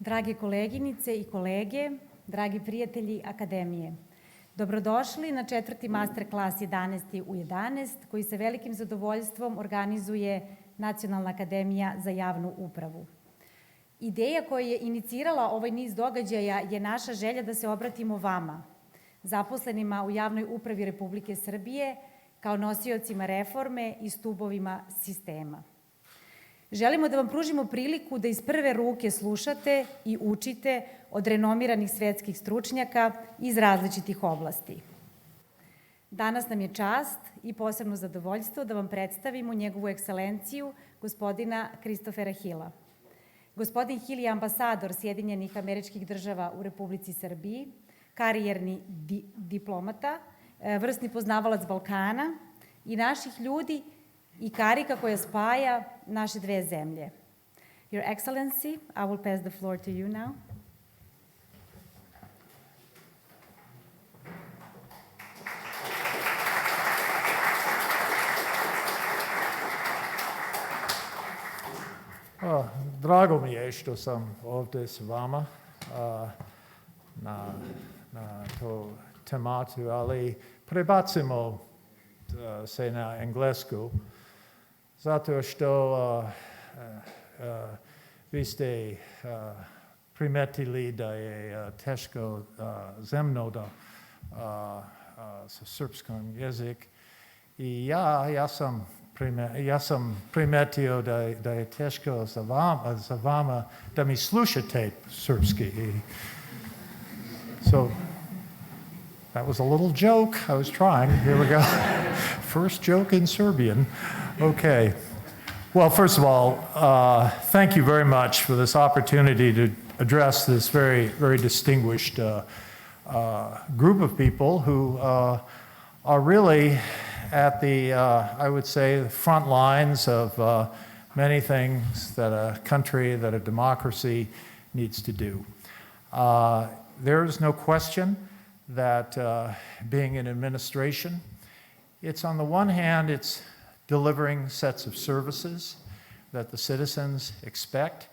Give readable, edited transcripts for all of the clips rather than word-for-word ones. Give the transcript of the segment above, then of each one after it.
Drage koleginice i kolege, dragi prijatelji Akademije, dobrodošli na četvrti Masterklas 11. u 11, koji sa velikim zadovoljstvom organizuje Nacionalna akademija za javnu upravu. Ideja koja je inicirala ovaj niz događaja je naša želja da se obratimo vama, zaposlenima u javnoj upravi Republike Srbije, kao nosiocima reforme i stubovima sistema. Želimo da vam pružimo priliku da iz prve ruke slušate i učite od renomiranih svetskih stručnjaka iz različitih oblasti. Danas nam je čast i posebno zadovoljstvo da vam predstavimo njegovu ekscelenciju, gospodina Kristofera Hila. Gospodin Hil je ambasador Sjedinjenih Američkih Država u Republici Srbiji, karijerni diplomata, vrsni poznavalac Balkana i naših ljudi i karika koja spaja naše dve zemlje. Your Excellency, I will pass the floor to you now. Drago mi je što sam ovdje s vama na to tematu, ali prebacimo se na englesku, zato što vi ste primetili da je teško zemno da sa srpskom jezik i ja sam primetio da je teško za vama da mi slušate srpski. So that was a little joke. I was trying. Here we go. First joke in Serbian. Okay. Well, first of all, thank you very much for this opportunity to address this very, very distinguished group of people who are really at the, I would say, the front lines of many things that a country, that a democracy needs to do. There is no question that being in administration, it's on the one hand, it's delivering sets of services that the citizens expect,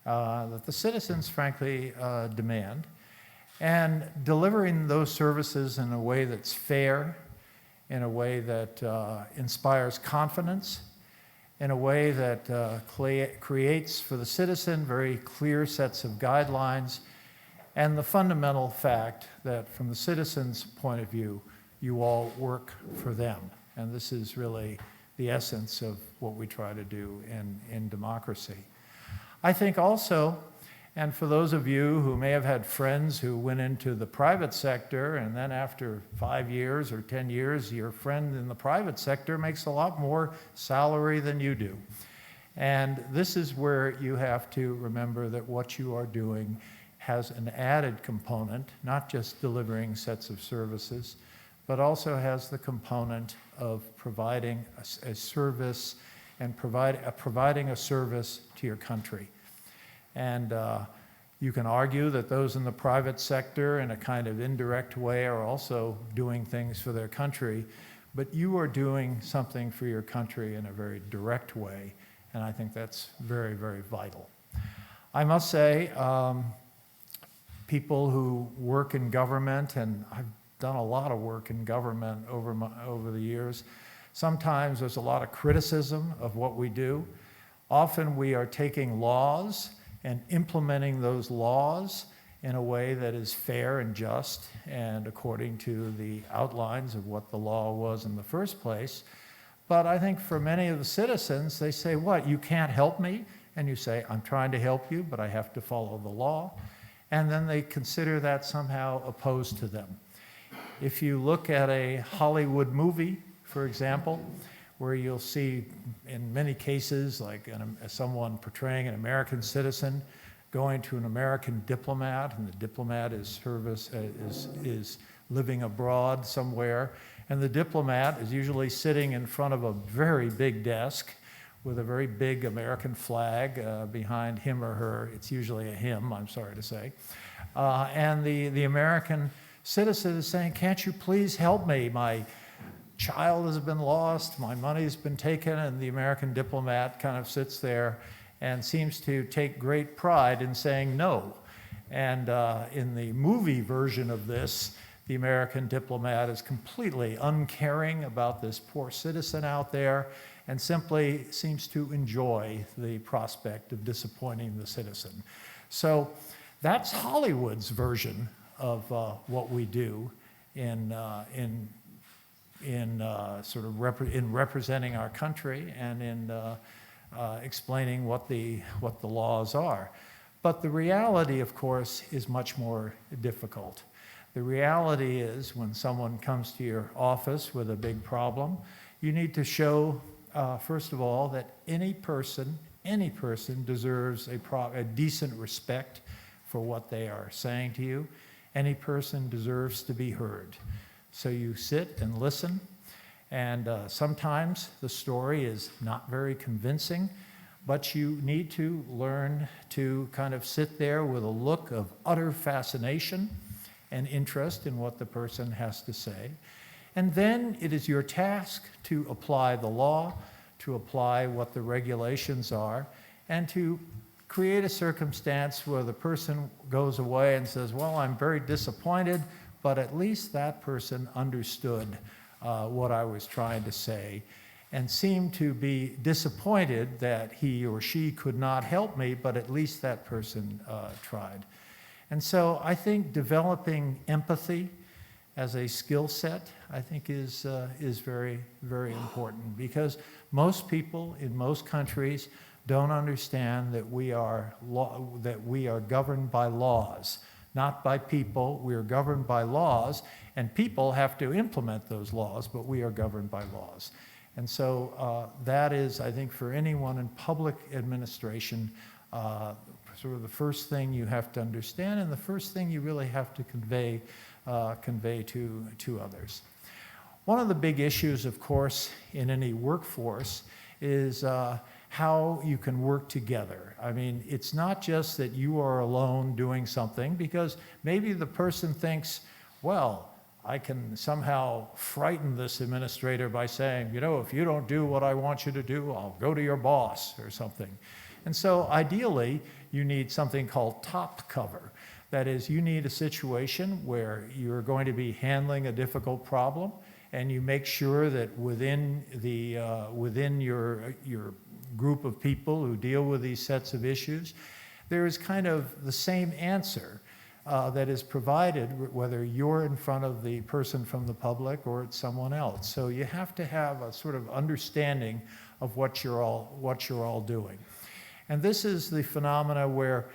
that the citizens frankly demand, and delivering those services in a way that's fair, in a way that inspires confidence, in a way that creates for the citizen very clear sets of guidelines, and the fundamental fact that from the citizen's point of view, you all work for them. And this is really the essence of what we try to do in democracy. I think also, and for those of you who may have had friends who went into the private sector, and then after 5 years or 10 years, your friend in the private sector makes a lot more salary than you do. And this is where you have to remember that what you are doing has an added component, not just delivering sets of services, but also has the component of providing a service and providing a service to your country. And you can argue that those in the private sector in a kind of indirect way are also doing things for their country, but you are doing something for your country in a very direct way, and I think that's very, very vital. I must say, people who work in government, and I've done a lot of work in government over the years, sometimes there's a lot of criticism of what we do. Often we are taking laws and implementing those laws in a way that is fair and just and according to the outlines of what the law was in the first place. But I think for many of the citizens, they say, what, you can't help me? And you say, I'm trying to help you, but I have to follow the law. And then they consider that somehow opposed to them. If you look at a Hollywood movie, for example, where you'll see in many cases like someone portraying an American citizen going to an American diplomat, and the diplomat is living abroad somewhere, and the diplomat is usually sitting in front of a very big desk with a very big American flag behind him or her. It's usually a him, I'm sorry to say. And the American citizen is saying, can't you please help me? My child has been lost, my money's been taken, and the American diplomat kind of sits there and seems to take great pride in saying no. And in the movie version of this, the American diplomat is completely uncaring about this poor citizen out there and simply seems to enjoy the prospect of disappointing the citizen. So that's Hollywood's version of what we do in representing our country and in explaining what the laws are. But the reality, of course, is much more difficult. The reality is when someone comes to your office with a big problem, you need to show, first of all, that any person deserves a decent respect for what they are saying to you. Any person deserves to be heard. So you sit and listen, and sometimes the story is not very convincing, but you need to learn to kind of sit there with a look of utter fascination and interest in what the person has to say. And then it is your task to apply the law, to apply what the regulations are, and to create a circumstance where the person goes away and says, well, I'm very disappointed, but at least that person understood what I was trying to say, and seemed to be disappointed that he or she could not help me, but at least that person tried. And so I think developing empathy as a skill set, I think is very, very important, because most people in most countries don't understand that we are governed by laws, not by people. We are governed by laws, and people have to implement those laws, but we are governed by laws. And so that is, I think, for anyone in public administration, sort of the first thing you have to understand, and the first thing you really have to convey to others. One of the big issues, of course, in any workforce is how you can work together. I mean, it's not just that you are alone doing something, because maybe the person thinks, well, I can somehow frighten this administrator by saying, you know, if you don't do what I want you to do, I'll go to your boss or something. And so ideally, you need something called top cover. That is, you need a situation where you're going to be handling a difficult problem, and you make sure that within your group of people who deal with these sets of issues, there is kind of the same answer that is provided, whether you're in front of the person from the public or it's someone else. So you have to have a sort of understanding of what you're all doing. And this is the phenomena where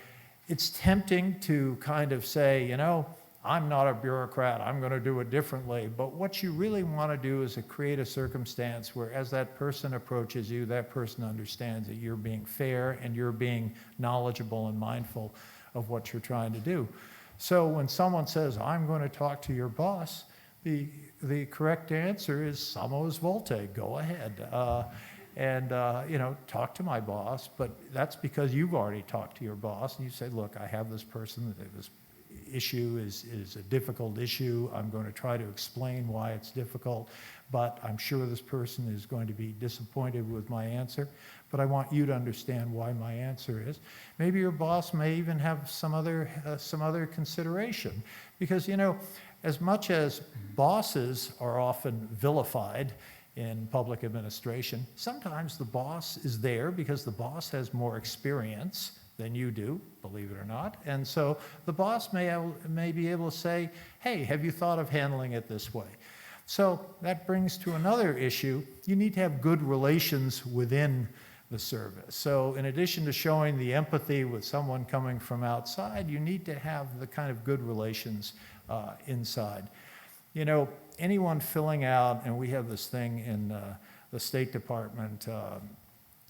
it's tempting to kind of say, you know, I'm not a bureaucrat, I'm going to do it differently. But what you really want to do is to create a circumstance where, as that person approaches you, that person understands that you're being fair and you're being knowledgeable and mindful of what you're trying to do. So when someone says, I'm going to talk to your boss, the correct answer is Somos Volte, go ahead. You know, talk to my boss, but that's because you've already talked to your boss and you say, look, I have this person, this issue is a difficult issue. I'm going to try to explain why it's difficult, but I'm sure this person is going to be disappointed with my answer, but I want you to understand why my answer is. Maybe your boss may even have some other consideration, because, you know, as much as bosses are often vilified in public administration, sometimes the boss is there because the boss has more experience than you do, believe it or not. And so the boss may be able to say, hey, have you thought of handling it this way? So that brings to another issue. You need to have good relations within the service. So in addition to showing the empathy with someone coming from outside, you need to have the kind of good relations inside. You know, anyone filling out, and we have this thing in the State Department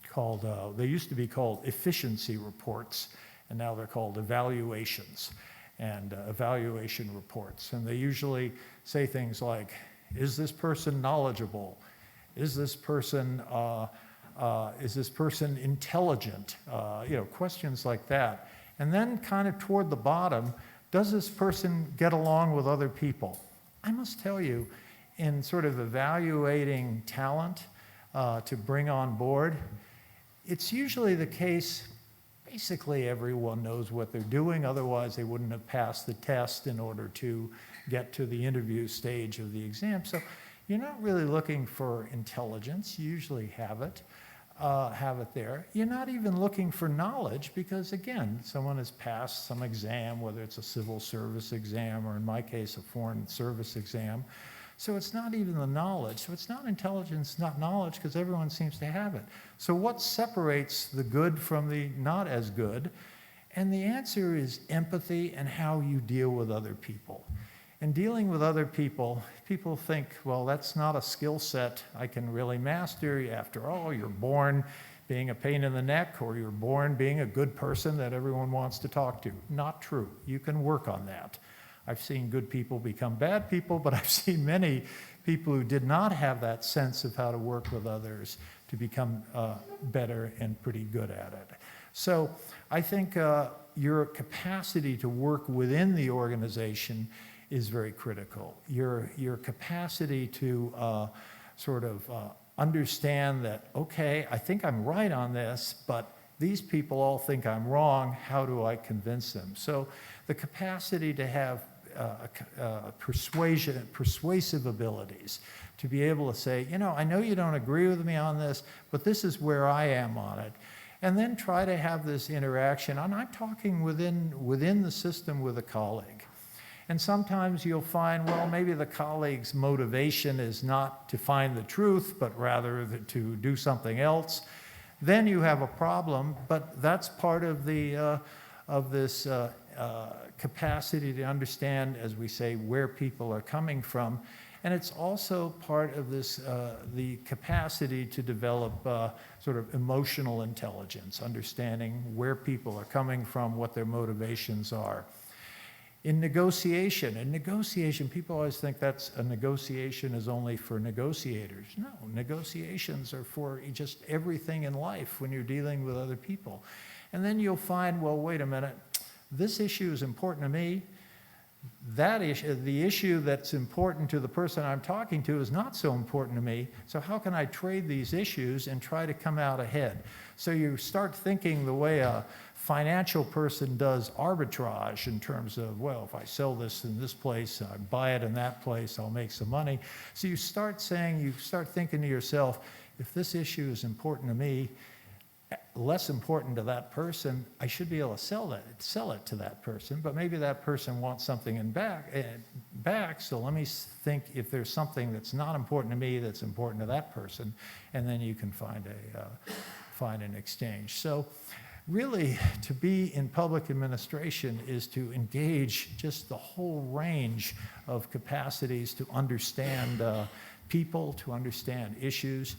called, they used to be called efficiency reports, and now they're called evaluations and evaluation reports. And they usually say things like, is this person knowledgeable? Is this person intelligent? You know, questions like that. And then kind of toward the bottom, does this person get along with other people? I must tell you, in sort of evaluating talent to bring on board, it's usually the case basically everyone knows what they're doing, otherwise they wouldn't have passed the test in order to get to the interview stage of the exam. So you're not really looking for intelligence, you usually have it there. You're not even looking for knowledge because, again, someone has passed some exam, whether it's a civil service exam or, in my case, a foreign service exam. So it's not even the knowledge. So it's not intelligence, not knowledge, because everyone seems to have it. So what separates the good from the not as good? And the answer is empathy and how you deal with other people. And dealing with other people, people think, well, that's not a skill set I can really master. After all, you're born being a pain in the neck, or you're born being a good person that everyone wants to talk to. Not true. You can work on that. I've seen good people become bad people, but I've seen many people who did not have that sense of how to work with others to become better and pretty good at it. So I think your capacity to work within the organization is very critical. Your capacity to understand that, okay, I think I'm right on this, but these people all think I'm wrong. How do I convince them? So the capacity to have persuasive abilities, to be able to say, I know you don't agree with me on this, but this is where I am on it. And then try to have this interaction. And I'm talking within the system with a colleague. And sometimes you'll find, well, maybe the colleague's motivation is not to find the truth, but rather to do something else. Then you have a problem, but that's part of this capacity to understand, as we say, where people are coming from. And it's also part of this, the capacity to develop sort of emotional intelligence, understanding where people are coming from, what their motivations are. In negotiation, people always think that's a negotiation is only for negotiators. No, negotiations are for just everything in life when you're dealing with other people. And then you'll find, well, wait a minute, this issue is important to me. That issue, the issue that's important to the person I'm talking to is not so important to me. So how can I trade these issues and try to come out ahead? So you start thinking the way a financial person does arbitrage in terms of, well, if I sell this in this place, I buy it in that place, I'll make some money. So you start thinking to yourself, if this issue is important to me, less important to that person, I should be able to sell it to that person, but maybe that person wants something back, so let me think if there's something that's not important to me that's important to that person, and then you can find an exchange. So really, to be in public administration is to engage just the whole range of capacities to understand people, to understand issues,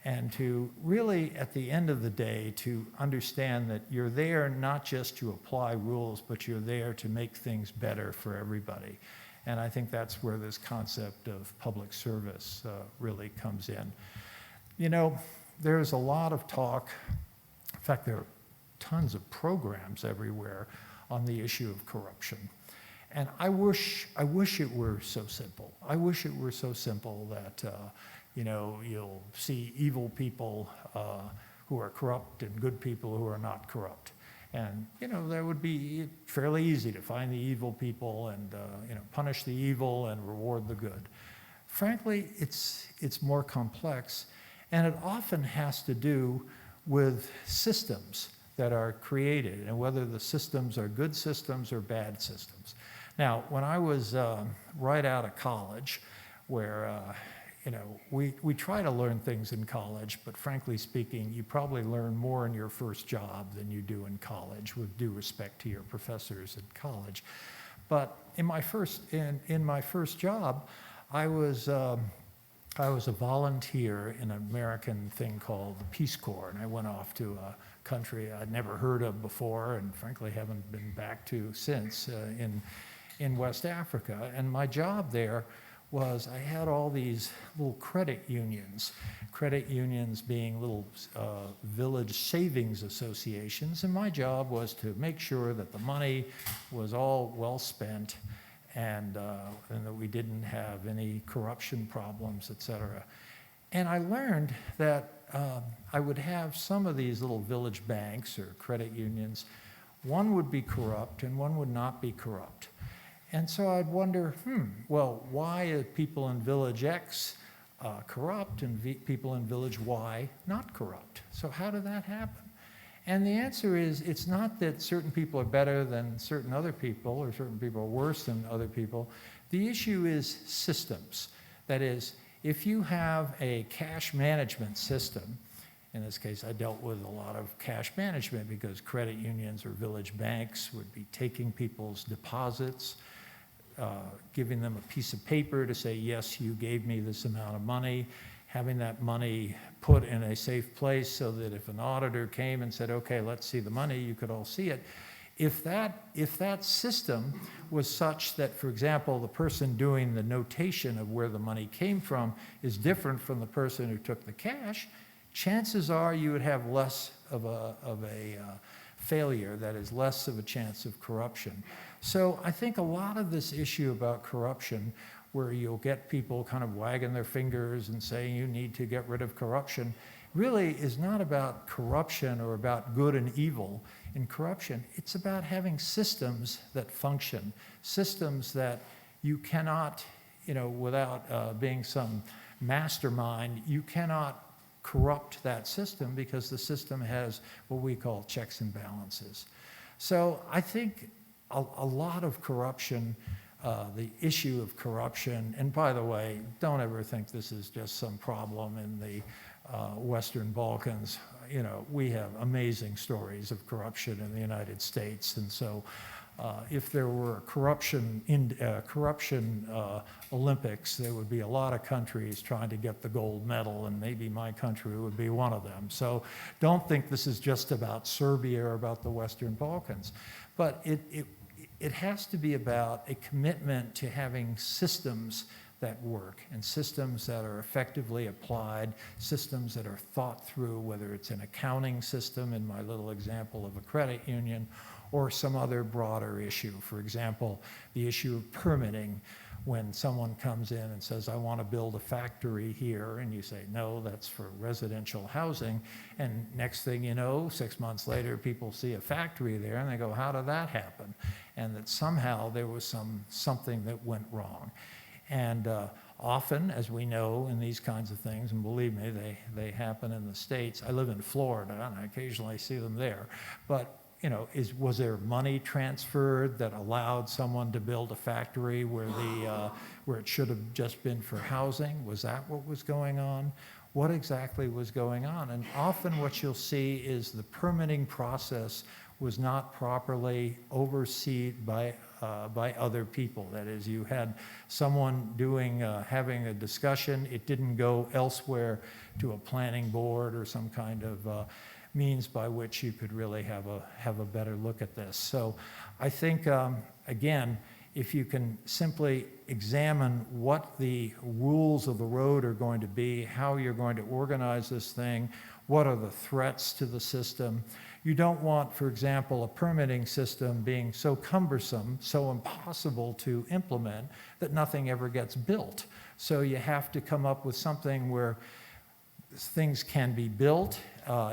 and to really, at the end of the day, to understand that you're there not just to apply rules, but you're there to make things better for everybody. And I think that's where this concept of public service really comes in. There's a lot of talk, in fact, there are tons of programs everywhere on the issue of corruption. And I wish it were so simple. I wish it were so simple that you'll see evil people who are corrupt and good people who are not corrupt. And, that would be fairly easy to find the evil people and, punish the evil and reward the good. Frankly, it's more complex, and it often has to do with systems that are created and whether the systems are good systems or bad systems. Now, when I was right out of college, where we try to learn things in college, but frankly speaking, you probably learn more in your first job than you do in college, with due respect to your professors in college. But in my first job, I was a volunteer in an American thing called the Peace Corps, and I went off to a country I'd never heard of before, and frankly haven't been back to since, in West Africa. And my job there was I had all these little credit unions being little village savings associations, and my job was to make sure that the money was all well spent and that we didn't have any corruption problems, et cetera. And I learned that I would have some of these little village banks or credit unions. One would be corrupt and one would not be corrupt. And so I'd wonder, well, why are people in village X corrupt and people in village Y not corrupt? So how did that happen? And the answer is, it's not that certain people are better than certain other people or certain people are worse than other people. The issue is systems. That is, if you have a cash management system, in this case I dealt with a lot of cash management because credit unions or village banks would be taking people's deposits, giving them a piece of paper to say, yes, you gave me this amount of money, having that money put in a safe place so that if an auditor came and said, okay, let's see the money, you could all see it. If that system was such that, for example, the person doing the notation of where the money came from is different from the person who took the cash, chances are you would have less of a failure, that is, less of a chance of corruption. So I think a lot of this issue about corruption, where you'll get people kind of wagging their fingers and saying you need to get rid of corruption, really is not about corruption or about good and evil in corruption. It's about having systems that function, systems that you cannot, without being some mastermind, you cannot corrupt that system because the system has what we call checks and balances. So I think a lot of corruption, the issue of corruption, and by the way, don't ever think this is just some problem in the Western Balkans. We have amazing stories of corruption in the United States, and so if there were corruption Olympics, there would be a lot of countries trying to get the gold medal, and maybe my country would be one of them. So don't think this is just about Serbia or about the Western Balkans, but it has to be about a commitment to having systems that work and systems that are effectively applied, systems that are thought through, whether it's an accounting system in my little example of a credit union or some other broader issue. For example, the issue of permitting. When someone comes in and says, I want to build a factory here, and you say, no, that's for residential housing, and next thing you know, 6 months later, people see a factory there, and they go, how did that happen? And that somehow there was something that went wrong. And often, as we know in these kinds of things, and believe me, they happen in the States. I live in Florida, and I occasionally see them there, but was there money transferred that allowed someone to build a factory where it should have just been for housing? Was that what was going on? What exactly was going on? And often what you'll see is the permitting process was not properly overseen by other people. That is, you had someone having a discussion. It didn't go elsewhere to a planning board or some kind of means by which you could really have a better look at this. So I think, again, if you can simply examine what the rules of the road are going to be, how you're going to organize this thing, what are the threats to the system. You don't want, for example, a permitting system being so cumbersome, so impossible to implement that nothing ever gets built. So you have to come up with something where things can be built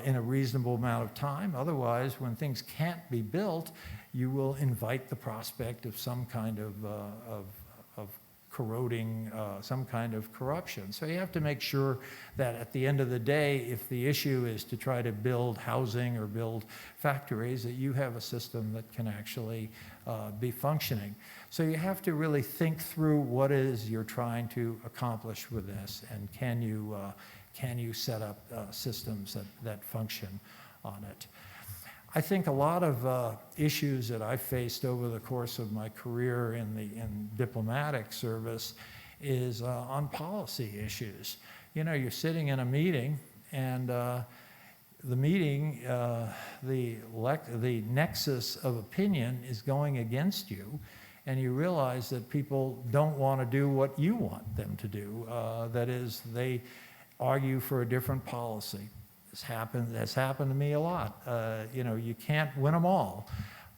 in a reasonable amount of time. Otherwise, when things can't be built, you will invite the prospect of some kind of corroding, some kind of corruption. So you have to make sure that at the end of the day, if the issue is to try to build housing or build factories, that you have a system that can actually be functioning. So you have to really think through what it is you're trying to accomplish with this, and can you set up systems that function on it. I think a lot of issues that I faced over the course of my career in diplomatic service is on policy issues. You're sitting in a meeting, and the meeting, the nexus of opinion is going against you, and you realize that people don't want to do what you want them to do. That is, they argue for a different policy. This has happened to me a lot. You can't win them all.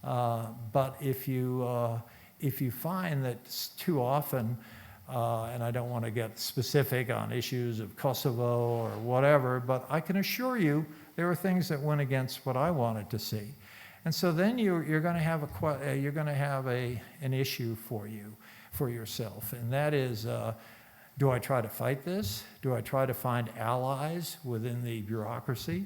But if you find that too often and I don't want to get specific on issues of Kosovo or whatever, but I can assure you there are things that went against what I wanted to see. And so then you're going to have an issue for yourself, and that is, do I try to fight this? Do I try to find allies within the bureaucracy?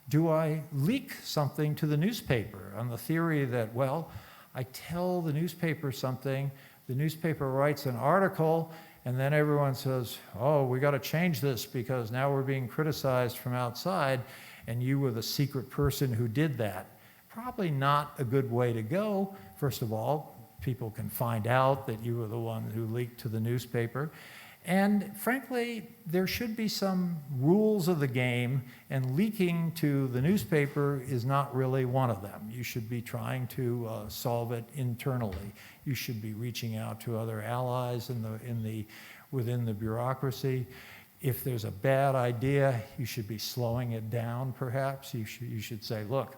Do I leak something to the newspaper on the theory that, well, I tell the newspaper something, the newspaper writes an article, and then everyone says, oh, we got to change this because now we're being criticized from outside, and you were the secret person who did that. Probably not a good way to go. First of all, people can find out that you were the one who leaked to the newspaper. And frankly, there should be some rules of the game, and leaking to the newspaper is not really one of them. You should be trying to solve it internally. You should be reaching out to other allies within the bureaucracy. If there's a bad idea, you should be slowing it down, perhaps. You should say, look,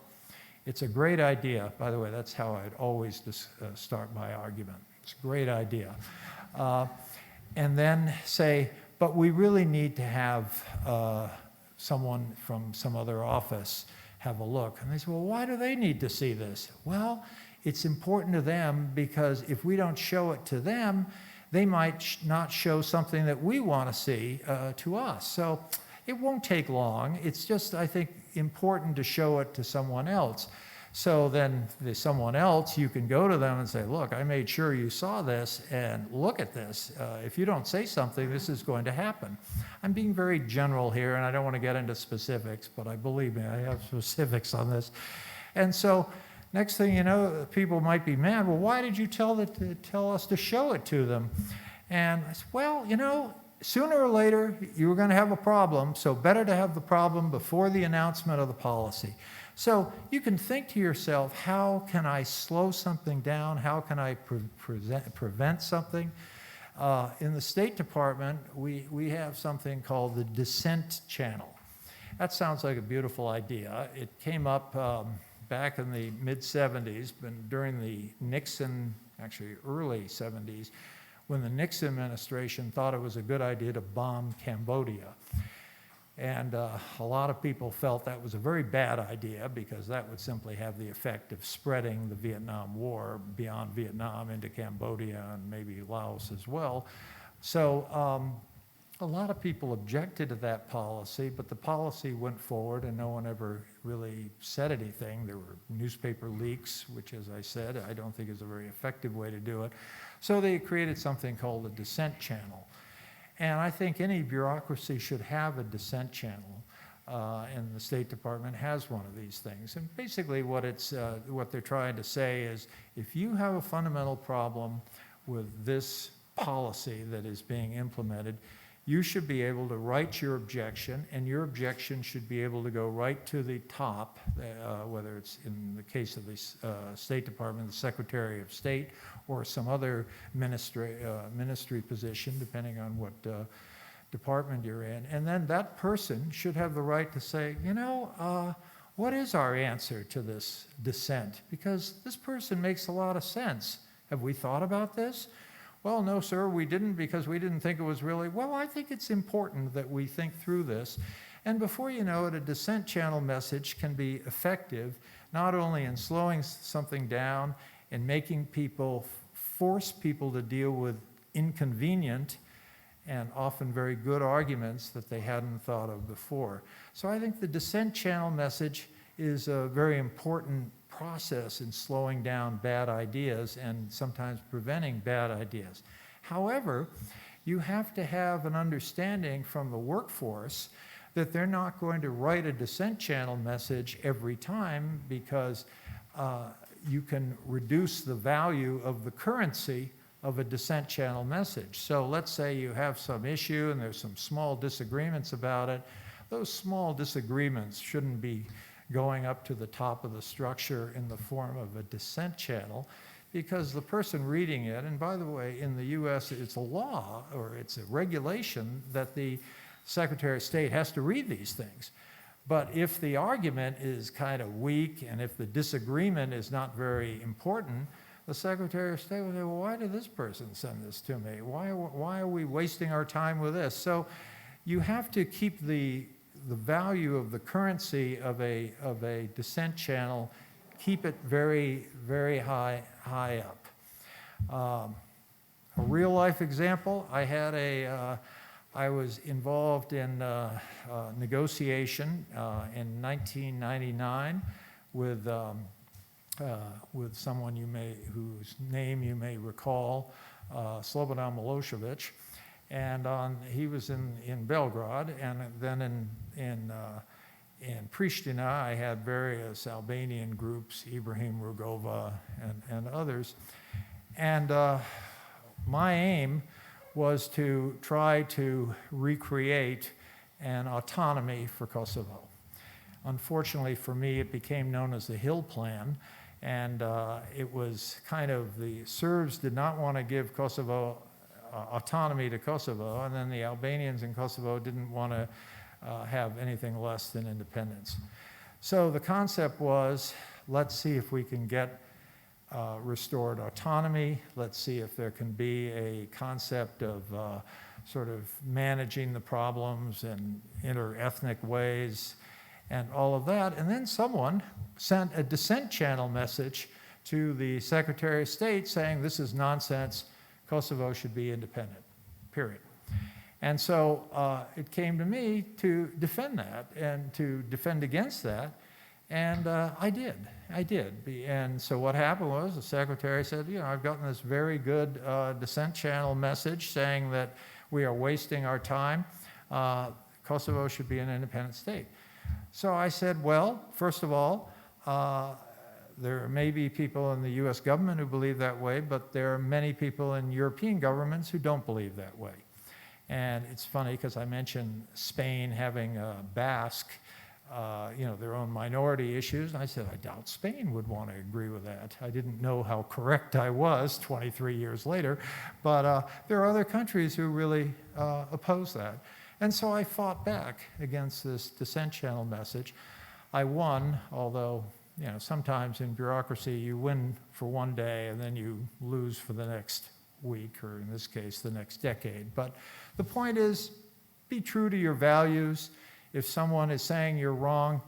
it's a great idea. By the way, that's how I'd always start my argument. It's a great idea. And then say, but we really need to have someone from some other office have a look. And they say, well, why do they need to see this? Well, it's important to them because if we don't show it to them, they might not show something that we want to see to us. So it won't take long. It's just, I think, important to show it to someone else. So then there's someone else, you can go to them and say, look, I made sure you saw this, and look at this. If you don't say something, this is going to happen. I'm being very general here, and I don't want to get into specifics, but believe me, I have specifics on this. And so next thing you know, people might be mad. Well, why did you tell us to show it to them? And I said, well, you know, sooner or later, you were going to have a problem, so better to have the problem before the announcement of the policy. So you can think to yourself, how can I slow something down? How can I prevent something? In the State Department, we have something called the dissent channel. That sounds like a beautiful idea. It came up back in the mid-'70s, during the Nixon, actually early '70s, when the Nixon administration thought it was a good idea to bomb Cambodia. And a lot of people felt that was a very bad idea because that would simply have the effect of spreading the Vietnam War beyond Vietnam into Cambodia and maybe Laos as well. So a lot of people objected to that policy, but the policy went forward and no one ever really said anything. There were newspaper leaks, which, as I said, I don't think is a very effective way to do it. So they created something called the dissent channel. And I think any bureaucracy should have a dissent channel, and the State Department has one of these things. And basically what they're trying to say is, if you have a fundamental problem with this policy that is being implemented, you should be able to write your objection, and your objection should be able to go right to the top, whether it's in the case of the State Department, the Secretary of State, or some other ministry position, depending on what department you're in. And then that person should have the right to say, you know, what is our answer to this dissent? Because this person makes a lot of sense. Have we thought about this? Well, no, sir, we didn't, because we didn't think it was really, well, I think it's important that we think through this. And before you know it, a dissent channel message can be effective, not only in slowing something down and making people, force people to deal with inconvenient and often very good arguments that they hadn't thought of before. So I think the dissent channel message is a very important process in slowing down bad ideas and sometimes preventing bad ideas. However, you have to have an understanding from the workforce that they're not going to write a dissent channel message every time, because you can reduce the value of the currency of a dissent channel message. So let's say you have some issue and there's some small disagreements about it. Those small disagreements shouldn't be going up to the top of the structure in the form of a dissent channel, because the person reading it, and by the way, in the US it's a law or it's a regulation that the Secretary of State has to read these things. But if the argument is kind of weak and if the disagreement is not very important, the Secretary of State would say, well, why did this person send this to me? Why are we wasting our time with this? So you have to keep the value of the currency of a dissent channel, keep it very, very high up. A real life example, I was involved in negotiation in 1999 with someone whose name you may recall, Slobodan Milosevic, and he was in Belgrade, and then in Pristina I had various Albanian groups, Ibrahim Rugova and others, and my aim was to try to recreate an autonomy for Kosovo. Unfortunately for me, it became known as the Hill Plan, and it was kind of the Serbs did not want to give Kosovo autonomy to Kosovo, and then the Albanians in Kosovo didn't want to have anything less than independence. So the concept was, let's see if we can get restored autonomy. Let's see if there can be a concept of sort of managing the problems in inter-ethnic ways and all of that. And then someone sent a dissent channel message to the Secretary of State saying, this is nonsense, Kosovo should be independent, period. And so it came to me to defend that and to defend against that. And I did. And so what happened was the Secretary said, I've gotten this very good dissent channel message saying that we are wasting our time. Kosovo should be an independent state. So I said, well, first of all, there may be people in the US government who believe that way, but there are many people in European governments who don't believe that way. And it's funny because I mentioned Spain having Basque, their own minority issues. And I said, I doubt Spain would want to agree with that. I didn't know how correct I was 23 years later, but there are other countries who really oppose that. And so I fought back against this dissent channel message. I won, although sometimes in bureaucracy you win for one day and then you lose for the next week, or in this case, the next decade. But the point is, be true to your values. If someone is saying you're wrong,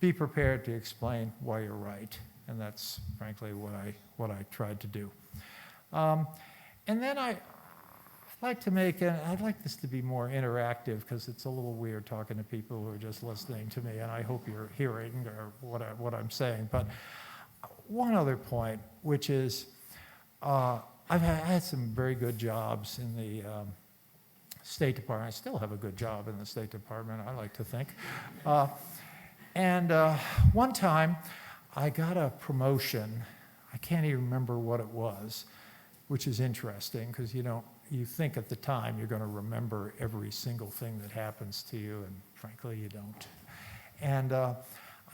be prepared to explain why you're right. And that's frankly what I tried to do. And then I'd like this to be more interactive because it's a little weird talking to people who are just listening to me, and I hope you're hearing what I'm saying. But one other point, which is I've had some very good jobs in the State Department. I still have a good job in the State Department, I like to think. And one time I got a promotion. I can't even remember what it was, which is interesting because you think at the time you're going to remember every single thing that happens to you, and frankly you don't. And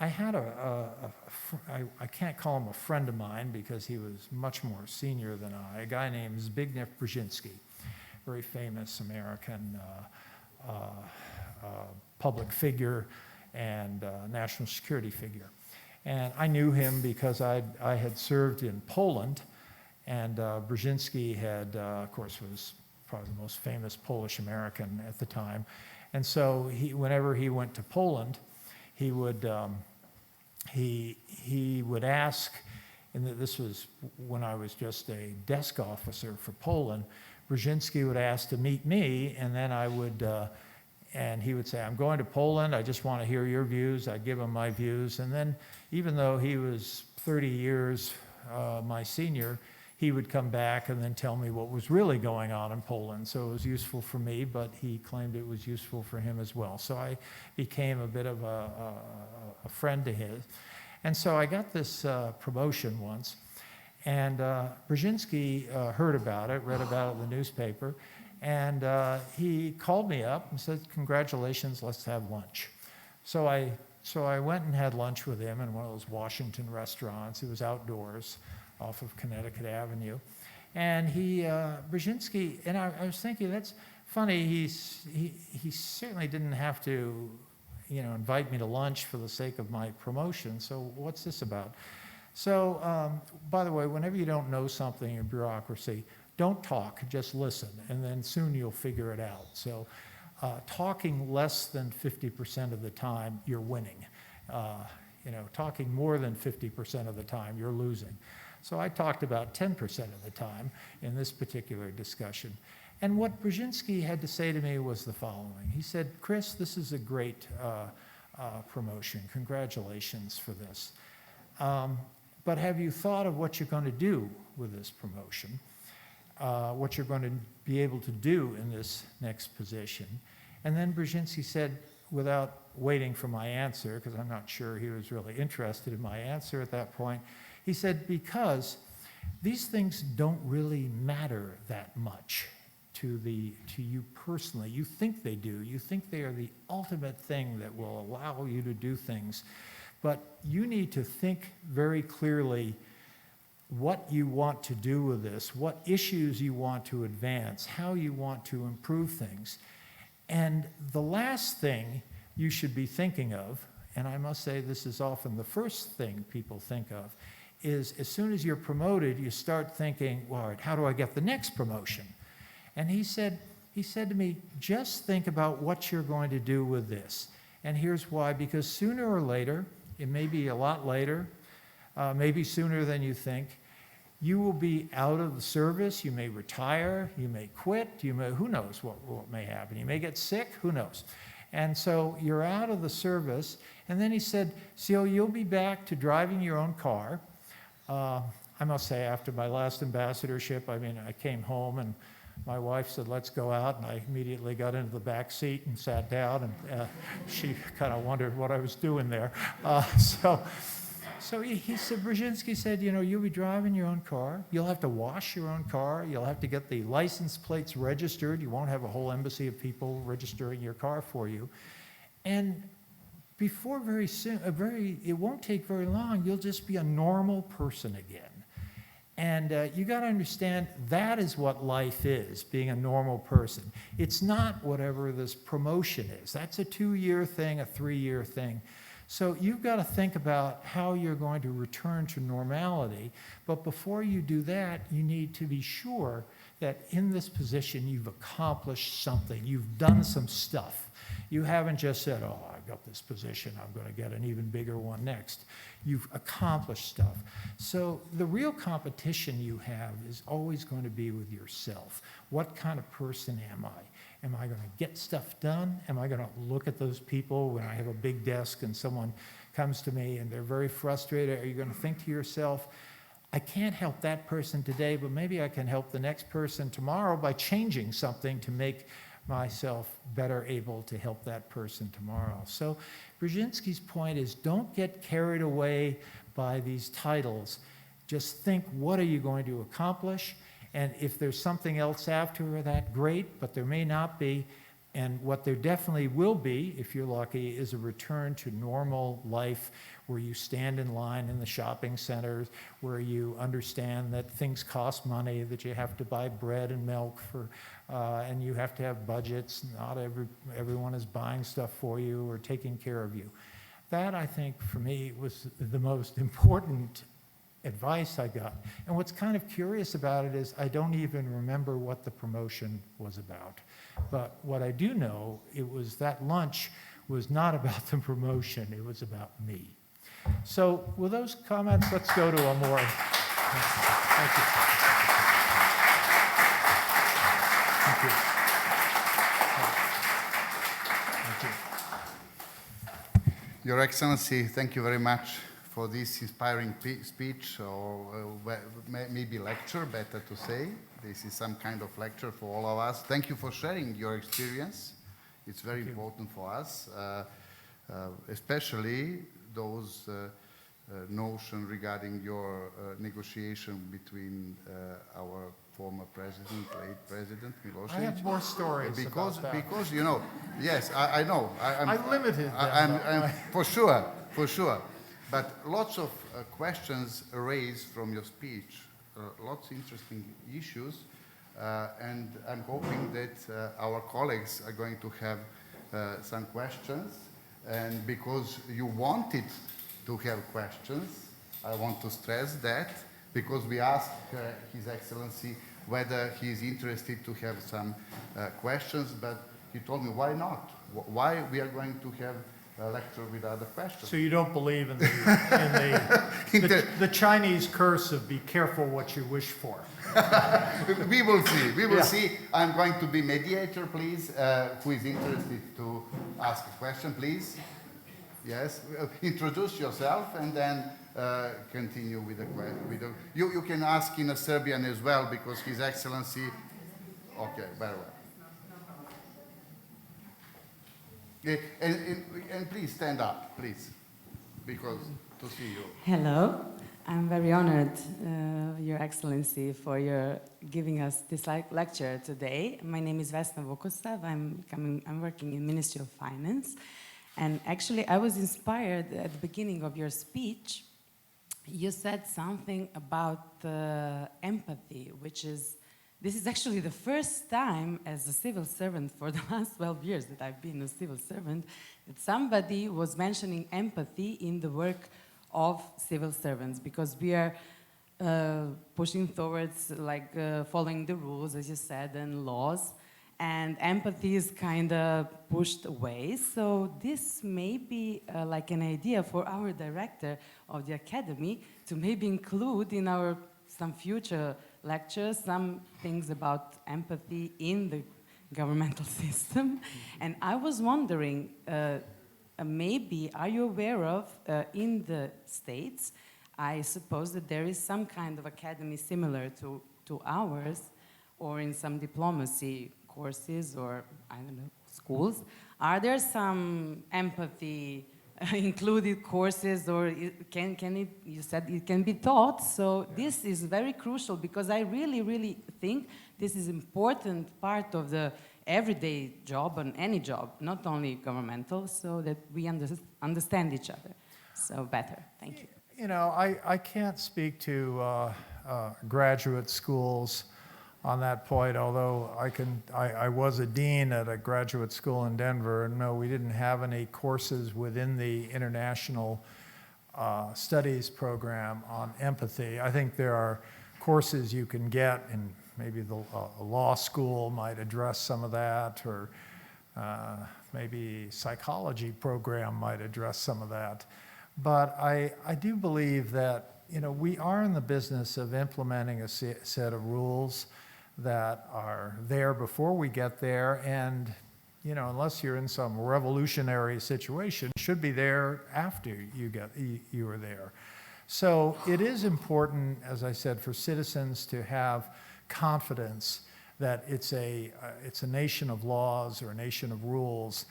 I had I can't call him a friend of mine because he was much more senior than I, a guy named Zbigniew Brzezinski, very famous American public figure and national security figure. And I knew him because I had served in Poland, and Brzezinski had, of course, was probably the most famous Polish American at the time. And so whenever he went to Poland, he would ask, and this was when I was just a desk officer for Poland, Brzezinski would ask to meet me, and then I would, and he would say, I'm going to Poland, I just want to hear your views. I'd give him my views, and then even though he was 30 years my senior, he would come back and then tell me what was really going on in Poland. So it was useful for me, but he claimed it was useful for him as well. So I became a bit of a friend to his. And so I got this promotion once, and Brzezinski heard about it, read about it in the newspaper, and he called me up and said, congratulations, let's have lunch. So I went and had lunch with him in one of those Washington restaurants. It was outdoors off of Connecticut Avenue. And Brzezinski, and I was thinking, that's funny, he certainly didn't have to invite me to lunch for the sake of my promotion, so what's this about? So, by the way, whenever you don't know something in bureaucracy, don't talk, just listen, and then soon you'll figure it out. So, talking less than 50% of the time, you're winning. Talking more than 50% of the time, you're losing. So I talked about 10% of the time in this particular discussion. And what Brzezinski had to say to me was the following. He said, Chris, this is a great promotion. Congratulations for this. But have you thought of what you're going to do with this promotion? What you're going to be able to do in this next position? And then Brzezinski said, without waiting for my answer, because I'm not sure he was really interested in my answer at that point, he said, because these things don't really matter that much to you personally. You think they do. You think they are the ultimate thing that will allow you to do things. But you need to think very clearly what you want to do with this, what issues you want to advance, how you want to improve things. And the last thing you should be thinking of, and I must say this is often the first thing people think of, is as soon as you're promoted, you start thinking, well, all right, how do I get the next promotion? And he said to me, just think about what you're going to do with this. And here's why, because sooner or later, it may be a lot later, maybe sooner than you think, you will be out of the service, you may retire, you may quit, who knows what may happen. You may get sick, who knows. And so you're out of the service, and then he said, so you'll be back to driving your own car. I must say, after my last ambassadorship, I came home and my wife said, let's go out, and I immediately got into the back seat and sat down, and she kind of wondered what I was doing there. So he said, Brzezinski said, you'll be driving your own car, you'll have to wash your own car, you'll have to get the license plates registered, you won't have a whole embassy of people registering your car for you. And before very soon, it won't take very long, you'll just be a normal person again. And you got to understand that is what life is, being a normal person. It's not whatever this promotion is. That's a 2-year thing, a 3-year thing. So you've got to think about how you're going to return to normality. But before you do that, you need to be sure that in this position you've accomplished something. You've done some stuff. You haven't just said, oh, I got this position, I'm going to get an even bigger one next. You've accomplished stuff. So the real competition you have is always going to be with yourself. What kind of person am I? Am I going to get stuff done? Am I going to look at those people when I have a big desk and someone comes to me and they're very frustrated? Are you going to think to yourself, I can't help that person today, but maybe I can help the next person tomorrow by changing something to make myself better able to help that person tomorrow. So Brzezinski's point is, don't get carried away by these titles. Just think, what are you going to accomplish? And if there's something else after that, great, but there may not be. And what there definitely will be, if you're lucky, is a return to normal life where you stand in line in the shopping centers, where you understand that things cost money, that you have to buy bread and milk for, and you have to have budgets. Not everyone is buying stuff for you or taking care of you. That, I think, for me, was the most important advice I got. And what's kind of curious about it is I don't even remember what the promotion was about. But what I do know, it was that lunch was not about the promotion, it was about me. So with those comments, let's go to a more, thank you. Thank you. Thank you. Your Excellency, thank you very much for this inspiring speech, or maybe lecture, better to say. This is some kind of lecture for all of us. Thank you for sharing your experience. It's very important for us, especially those notions regarding your negotiation between our former president, late President Milosevic. I have more stories because, about that. Because, you know, yes, I know. I limited them. I'm for sure. But lots of questions raised from your speech, lots of interesting issues, and I'm hoping that our colleagues are going to have some questions, and because you wanted to have questions, I want to stress that because we asked His Excellency whether he is interested to have some questions, but he told me, why not? Why we are going to have a lecture with other questions? So you don't believe in the Chinese curse of be careful what you wish for? We will see. We will see. I'm going to be mediator, please. Who is interested to ask a question, please? Yes. Introduce yourself and then continue with the question. You can ask in a Serbian as well because His Excellency. Okay, very well. Yeah, and please stand up, please, because to see you. Hello, I'm very honored, Your Excellency, for your giving us this lecture today. My name is Vesna Vukosav. I'm working in Ministry of Finance, and actually I was inspired at the beginning of your speech. You said something about empathy, which is. This is actually the first time as a civil servant for the last 12 years that I've been a civil servant that somebody was mentioning empathy in the work of civil servants, because we are pushing towards following the rules, as you said, and laws, and empathy is kind of pushed away. So this may be like an idea for our director of the academy to maybe include in our some future lectures, some things about empathy in the governmental system. And I was wondering, maybe, are you aware of, in the States, I suppose that there is some kind of academy similar to ours, or in some diplomacy courses, or, I don't know, schools. Are there some empathy included courses, or can it, you said it can be taught, so this is very crucial because I really think this is important part of the everyday job and any job, not only governmental, so that we understand each other so better. Thank you. You know, I can't speak to graduate schools on that point, although I was a dean at a graduate school in Denver, and no, we didn't have any courses within the international studies program on empathy. I think there are courses you can get, and maybe a law school might address some of that, or maybe psychology program might address some of that. But I do believe that, you know, we are in the business of implementing a set of rules that are there before we get there, and, you know, unless you're in some revolutionary situation, should be there after you are there. So it is important, as I said, for citizens to have confidence that it's a nation of laws or a nation of rules,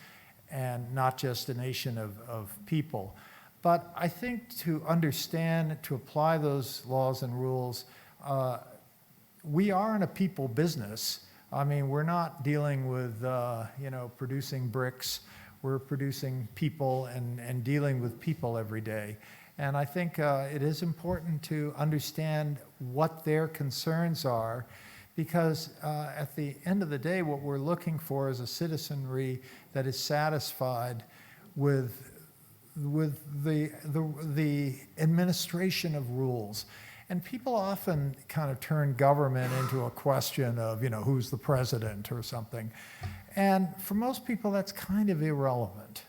and not just a nation of people. But I think to understand, to apply those laws and rules, we are in a people business. I mean, we're not dealing with, you know, producing bricks. We're producing people and dealing with people every day. And I think it is important to understand what their concerns are, because at the end of the day, what we're looking for is a citizenry that is satisfied with the administration of rules. And people often kind of turn government into a question of, you know, who's the president or something. And for most people, that's kind of irrelevant.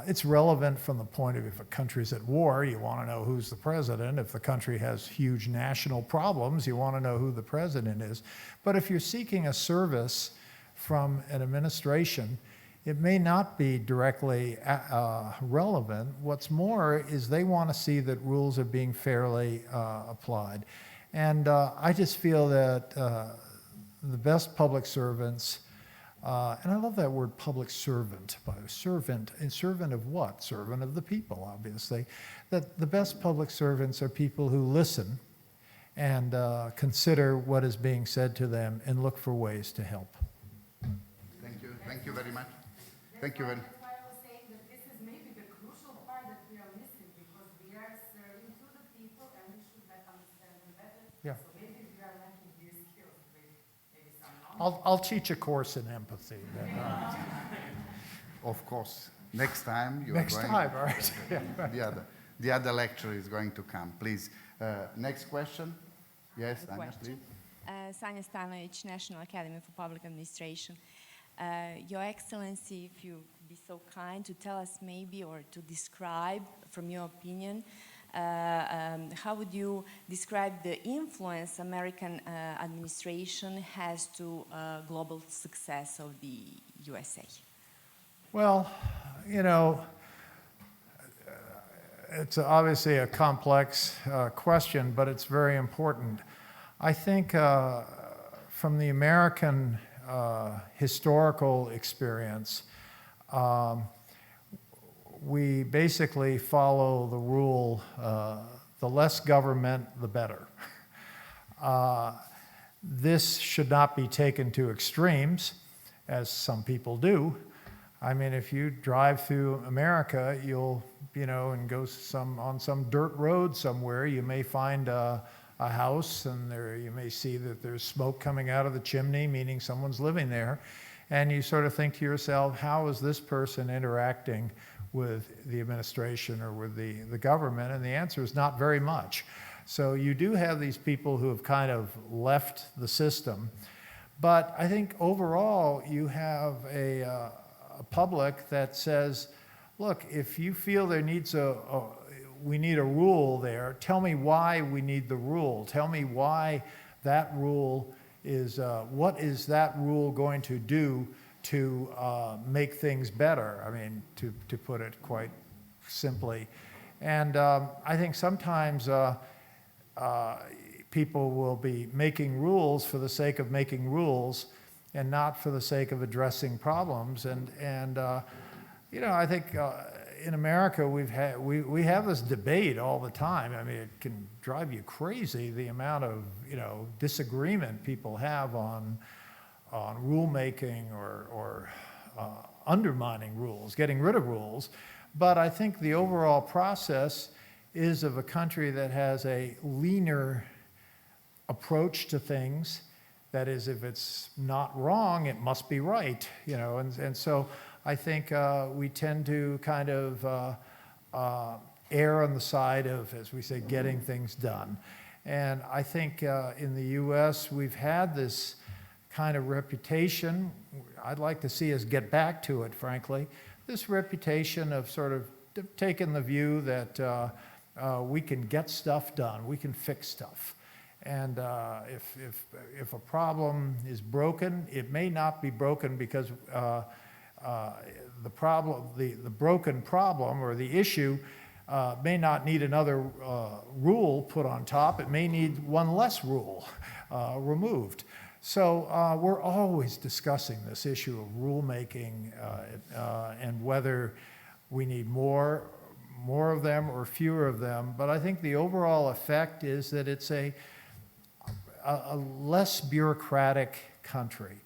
It's relevant from the point of if a country's at war, you want to know who's the president. If the country has huge national problems, you want to know who the president is. But if you're seeking a service from an administration, it may not be directly relevant. What's more is they want to see that rules are being fairly applied. And I just feel that the best public servants, and I love that word public servant, by servant, and servant of what? Servant of the people, obviously. That the best public servants are people who listen and consider what is being said to them and look for ways to help. Thank you very much. Thank you very much. That's why I was saying that this is maybe the crucial part that we are missing, because we are serving to the people and we should understand them better. Yeah. So maybe we are lacking these skills, maybe some knowledge. I'll teach a course in empathy. Of course. Next time you are Next going. time, all right. Yeah. The other. the other lecture is going to come. Please, next question. Yes, Anja, please. Sanja Stanović, National Academy for Public Administration. Your Excellency, if you be so kind to tell us maybe or to describe, from your opinion, how would you describe the influence American administration has to global success of the USA? Well, you know, it's obviously a complex question, but it's very important. I think from the American historical experience, we basically follow the rule, the less government, the better. This should not be taken to extremes, as some people do. I mean, if you drive through America, you'll, you know, and go on some dirt road somewhere, you may find a house, and there you may see that there's smoke coming out of the chimney, meaning someone's living there. And you sort of think to yourself, how is this person interacting with the administration or with the government? And the answer is not very much. So you do have these people who have kind of left the system. But I think overall you have a public that says, look, if you feel there needs we need a rule there, tell me why we need the rule. Tell me why that rule is, what is that rule going to do to make things better? I mean, to put it quite simply. And I think sometimes people will be making rules for the sake of making rules and not for the sake of addressing problems. And you know, I think in America we have this debate all the time. I mean, it can drive you crazy, the amount of, you know, disagreement people have on rulemaking or undermining rules, getting rid of rules. But I think the overall process is of a country that has a leaner approach to things. That is, if it's not wrong, it must be right, you know. And so I think we tend to kind of err on the side of, as we say, getting things done. And I think in the US, we've had this kind of reputation. I'd like to see us get back to it, frankly. This reputation of sort of taking the view that we can get stuff done, we can fix stuff. And if a problem is broken, it may not be broken because the broken problem or the issue may not need another rule put on top. It may need one less rule removed. So we're always discussing this issue of rulemaking and whether we need more of them or fewer of them. But I think the overall effect is that it's a less bureaucratic country.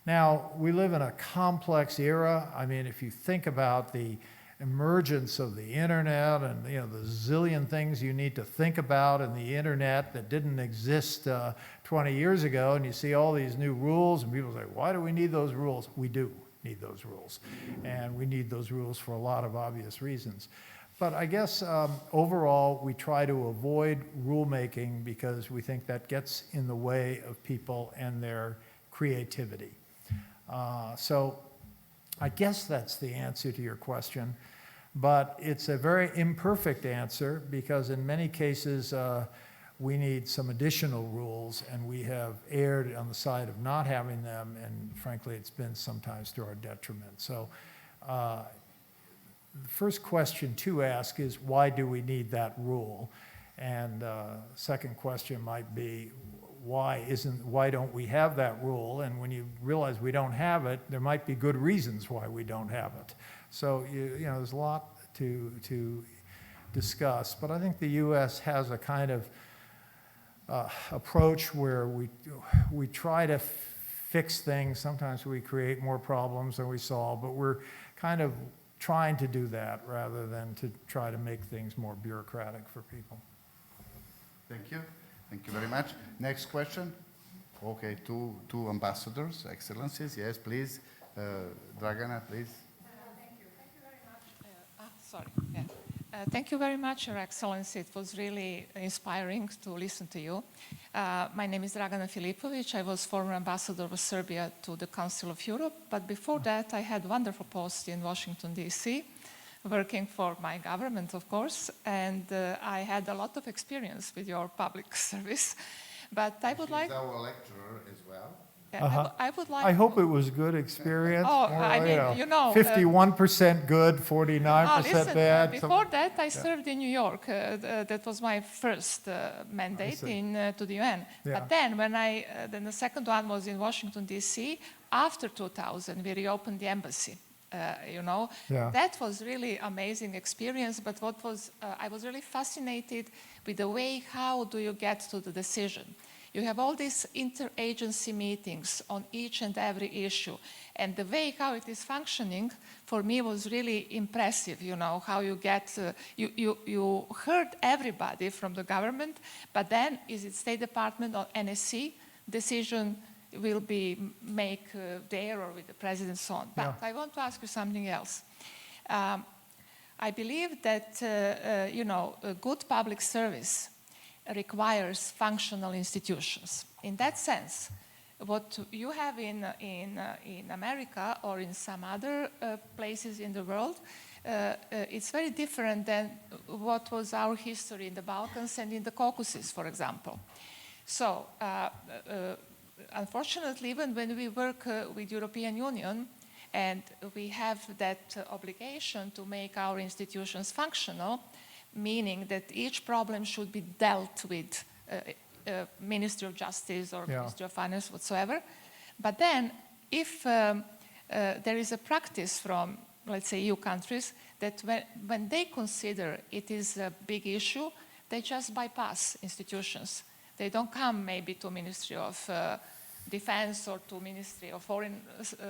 Now, we live in a complex era. I mean, if you think about the emergence of the internet and, you know, the zillion things you need to think about in the internet that didn't exist 20 years ago, and you see all these new rules, and people say, why do we need those rules? We do need those rules, and we need those rules for a lot of obvious reasons. But I guess overall, we try to avoid rulemaking because we think that gets in the way of people and their creativity. So I guess that's the answer to your question, but it's a very imperfect answer because in many cases we need some additional rules, and we have erred on the side of not having them, and frankly it's been sometimes to our detriment. So the first question to ask is, why do we need that rule? And second question might be, why don't we have that rule? And when you realize we don't have it, there might be good reasons why we don't have it. So you know, there's a lot to discuss. But I think the U.S. has a kind of approach where we try to fix things. Sometimes we create more problems than we solve, but we're kind of trying to do that rather than to try to make things more bureaucratic for people. Thank you. Thank you very much. Next question. Okay, two ambassadors, excellencies. Yes, please. Dragana, please. Thank you. Thank you very much. Sorry. Yeah. Thank you very much, Your Excellency. It was really inspiring to listen to you. My name is Dragana Filipović. I was former ambassador of Serbia to the Council of Europe, but before that I had a wonderful post in Washington, D.C., working for my government, of course, and I had a lot of experience with your public service. But I would like... She's our lecturer as well. I would like... I hope it was good experience. Oh, More, I mean, you know... 51% good, 49% listen, bad. before that, I served in New York. That was my first mandate to the UN. Yeah. But then, then the second one was in Washington, D.C. After 2000, we reopened the embassy. That was really amazing experience. But what was I was really fascinated with the way how do you get to the decision. You have all these interagency meetings on each and every issue. And the way how it is functioning, for me, was really impressive, how you get, you heard everybody from the government, but then is it State Department or NSC, decision will be make there or with the president, so on. But I want to ask you something else. I believe that, a good public service requires functional institutions. In that sense, what you have in America or in some other places in the world, it's very different than what was our history in the Balkans and in the Caucasus, for example. So, unfortunately, even when we work with European Union, and we have that obligation to make our institutions functional, meaning that each problem should be dealt with Ministry of Justice or Ministry of Finance, whatsoever. But then, if there is a practice from, let's say, EU countries, that when they consider it is a big issue, they just bypass institutions. They don't come maybe to Ministry of Defense or to Ministry of Foreign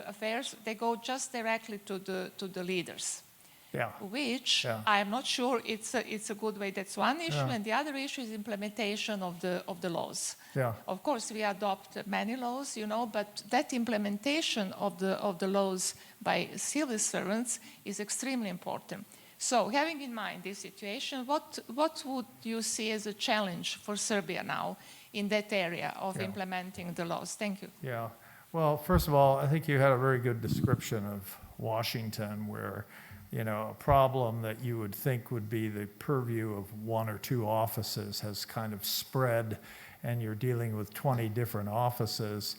Affairs. They go just directly to the leaders. Which I'm not sure it's a good way. That's one issue, and the other issue is implementation of the laws. Of course, we adopt many laws, but that implementation of the laws by civil servants is extremely important. So, having in mind this situation, what would you see as a challenge for Serbia now in that area of implementing the laws? Thank you. Yeah. Well, first of all, I think you had a very good description of Washington, where a problem that you would think would be the purview of one or two offices has kind of spread, and you're dealing with 20 different offices,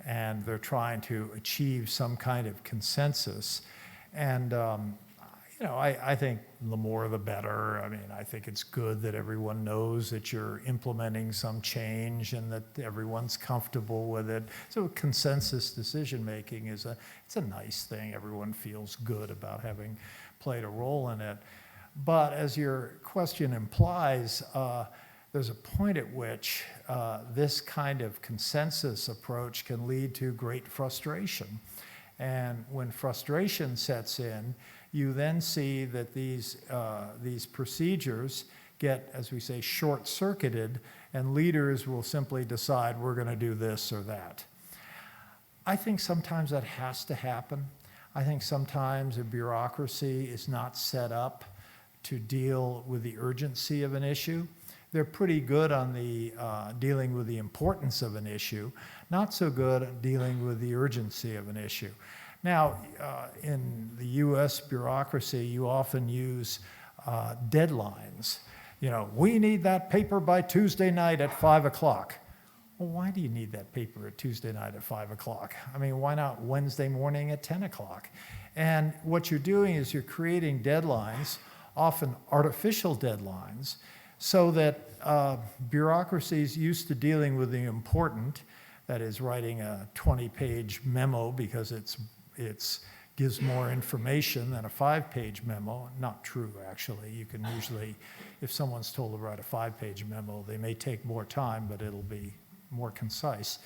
and they're trying to achieve some kind of consensus. And, I think the more the better. I mean, I think it's good that everyone knows that you're implementing some change and that everyone's comfortable with it. So consensus decision-making it's a nice thing. Everyone feels good about having played a role in it. But as your question implies, there's a point at which this kind of consensus approach can lead to great frustration. And when frustration sets in, you then see that these procedures get, as we say, short-circuited, and leaders will simply decide we're going to do this or that. I think sometimes that has to happen. I think sometimes a bureaucracy is not set up to deal with the urgency of an issue. They're pretty good on the dealing with the importance of an issue, not so good at dealing with the urgency of an issue. Now, in the U.S. bureaucracy, you often use deadlines. We need that paper by Tuesday night at 5 o'clock. Well, why do you need that paper at Tuesday night at 5 o'clock? I mean, why not Wednesday morning at 10 o'clock? And what you're doing is you're creating deadlines, often artificial deadlines, so that bureaucracies used to dealing with the important, that is writing a 20-page memo because it gives more information than a 5-page memo. Not true, actually. You can usually, if someone's told to write a 5-page memo, they may take more time, but it'll be more concise.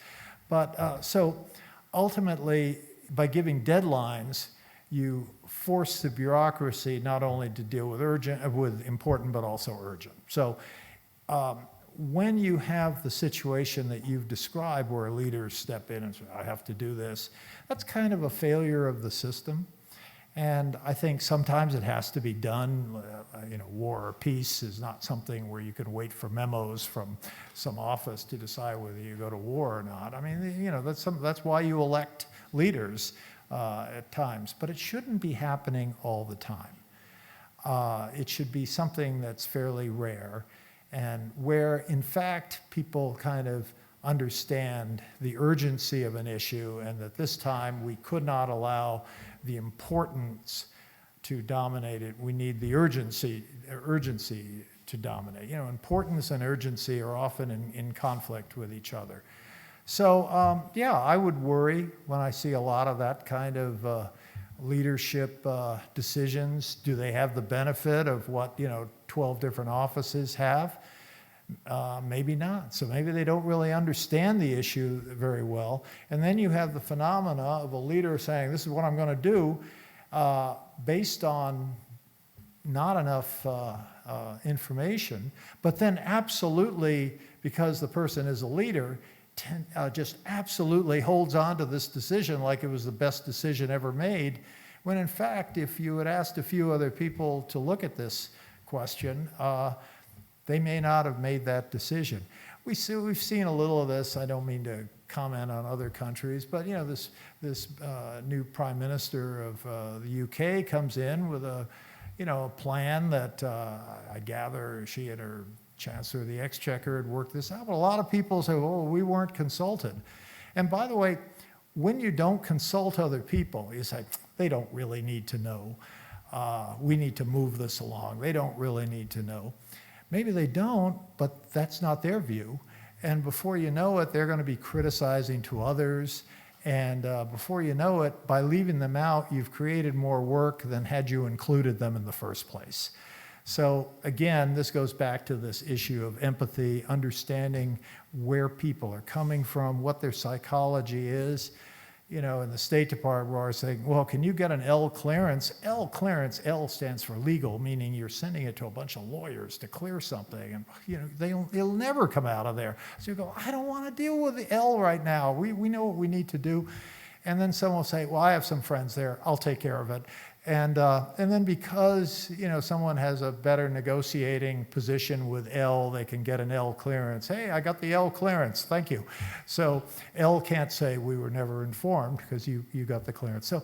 But so ultimately, by giving deadlines, you force the bureaucracy not only to deal with important, but also urgent. So when you have the situation that you've described where leaders step in and say, I have to do this, that's kind of a failure of the system. And I think sometimes it has to be done. War or peace is not something where you can wait for memos from some office to decide whether you go to war or not. I mean, that's why you elect leaders at times. But it shouldn't be happening all the time. It should be something that's fairly rare, and where, in fact, people kind of understand the urgency of an issue, and that this time we could not allow the importance to dominate it. We need the urgency to dominate. Importance and urgency are often in conflict with each other. So, yeah, I would worry when I see a lot of that kind of leadership decisions. Do they have the benefit of what 12 different offices have? Maybe not. So maybe they don't really understand the issue very well. And then you have the phenomena of a leader saying, this is what I'm going to do, based on not enough information, but then absolutely, because the person is a leader, just absolutely holds on to this decision like it was the best decision ever made, when in fact, if you had asked a few other people to look at this question, they may not have made that decision. We've seen a little of this. I don't mean to comment on other countries, but this new prime minister of the UK comes in with a plan that I gather she and her chancellor of the exchequer had worked this out. But a lot of people say, "Oh, we weren't consulted." And by the way, when you don't consult other people, you say they don't really need to know. We need to move this along. They don't really need to know. Maybe they don't, but that's not their view. And before you know it, they're going to be criticizing to others. And before you know it, by leaving them out, you've created more work than had you included them in the first place. So again, this goes back to this issue of empathy, understanding where people are coming from, what their psychology is. In the State Department, we're saying, well, can you get an L clearance? L clearance, L stands for legal, meaning you're sending it to a bunch of lawyers to clear something, and they'll never come out of there. So you go, I don't want to deal with the L right now. We know what we need to do. And then someone will say, well, I have some friends there. I'll take care of it. And then because someone has a better negotiating position with L, they can get an L clearance. Hey, I got the L clearance, thank you. So L can't say we were never informed because you got the clearance. So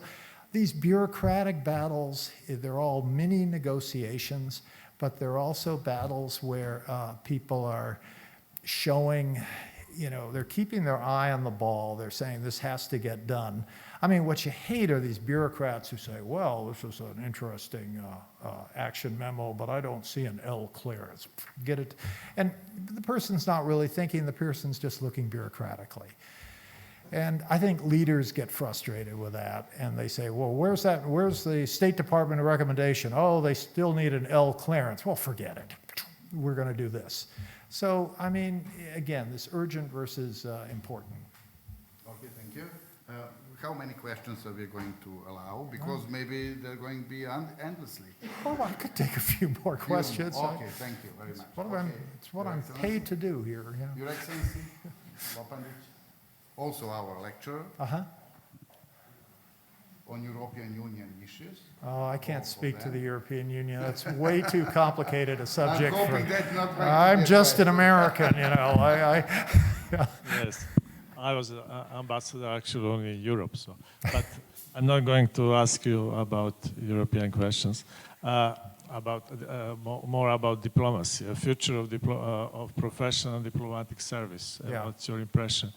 these bureaucratic battles, they're all mini negotiations, but they're also battles where people are showing, they're keeping their eye on the ball. They're saying this has to get done. I mean, what you hate are these bureaucrats who say, well, this is an interesting action memo, but I don't see an L clearance. Get it? And the person's not really thinking, the person's just looking bureaucratically. And I think leaders get frustrated with that, and they say, well, where's the State Department recommendation? Oh, they still need an L clearance. Well, forget it. We're going to do this. So, I mean, again, this urgent versus important. Okay, thank you. How many questions are we going to allow? Because maybe they're going to be endlessly. Oh, I could take a few more questions. Okay, thank you very much. It's what I'm paid to do here. Yeah. Your Excellency, also our lecturer on European Union issues. Oh, I can't speak to the European Union. That's way too complicated a subject. I'm hoping that's not going I'm to just an American, Yes. I was an ambassador actually only in Europe, but I'm not going to ask you about European questions. More about diplomacy, a future of professional diplomatic service. What's your impression?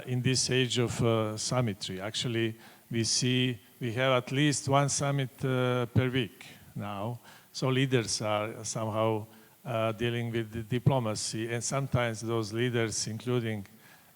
In this age of summitry, actually, we have at least one summit per week now. So leaders are somehow dealing with the diplomacy, and sometimes those leaders, including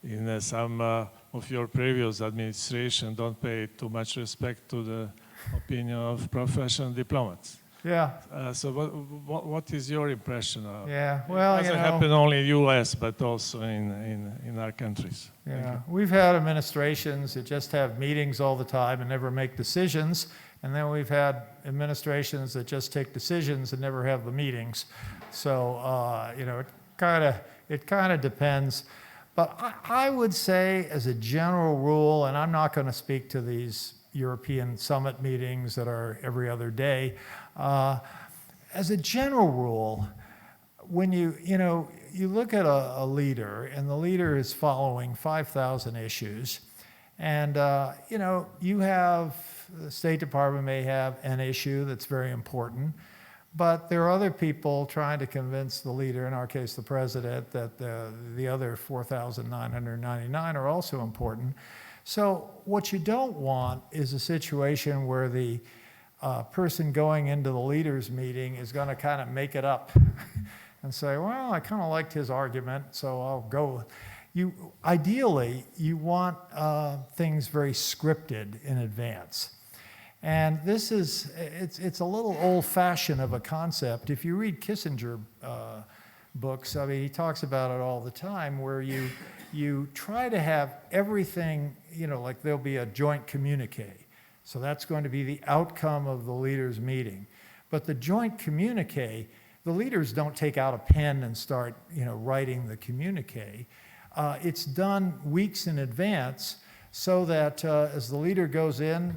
in some of your previous administration, don't pay too much respect to the opinion of professional diplomats. Yeah. So what is your impression of? Yeah, well, it doesn't happen only in the U.S., but also in our countries. Yeah, we've had administrations that just have meetings all the time and never make decisions, and then we've had administrations that just take decisions and never have the meetings. So, it kind of depends. But I would say, as a general rule, and I'm not going to speak to these European summit meetings that are every other day. As a general rule, when you look at a leader, and the leader is following 5,000 issues, and you have, the State Department may have an issue that's very important, but there are other people trying to convince the leader, in our case the president, that the other 4,999 are also important. So what you don't want is a situation where the person going into the leaders' meeting is going to kind of make it up and say, well, I kind of liked his argument, so I'll go. Ideally, you want things very scripted in advance. And this is, it's a little old-fashioned of a concept. If you read Kissinger books, I mean, he talks about it all the time, where you try to have everything, like there'll be a joint communique. So that's going to be the outcome of the leaders' meeting. But the joint communique, the leaders don't take out a pen and start, writing the communique. It's done weeks in advance, so that as the leader goes in,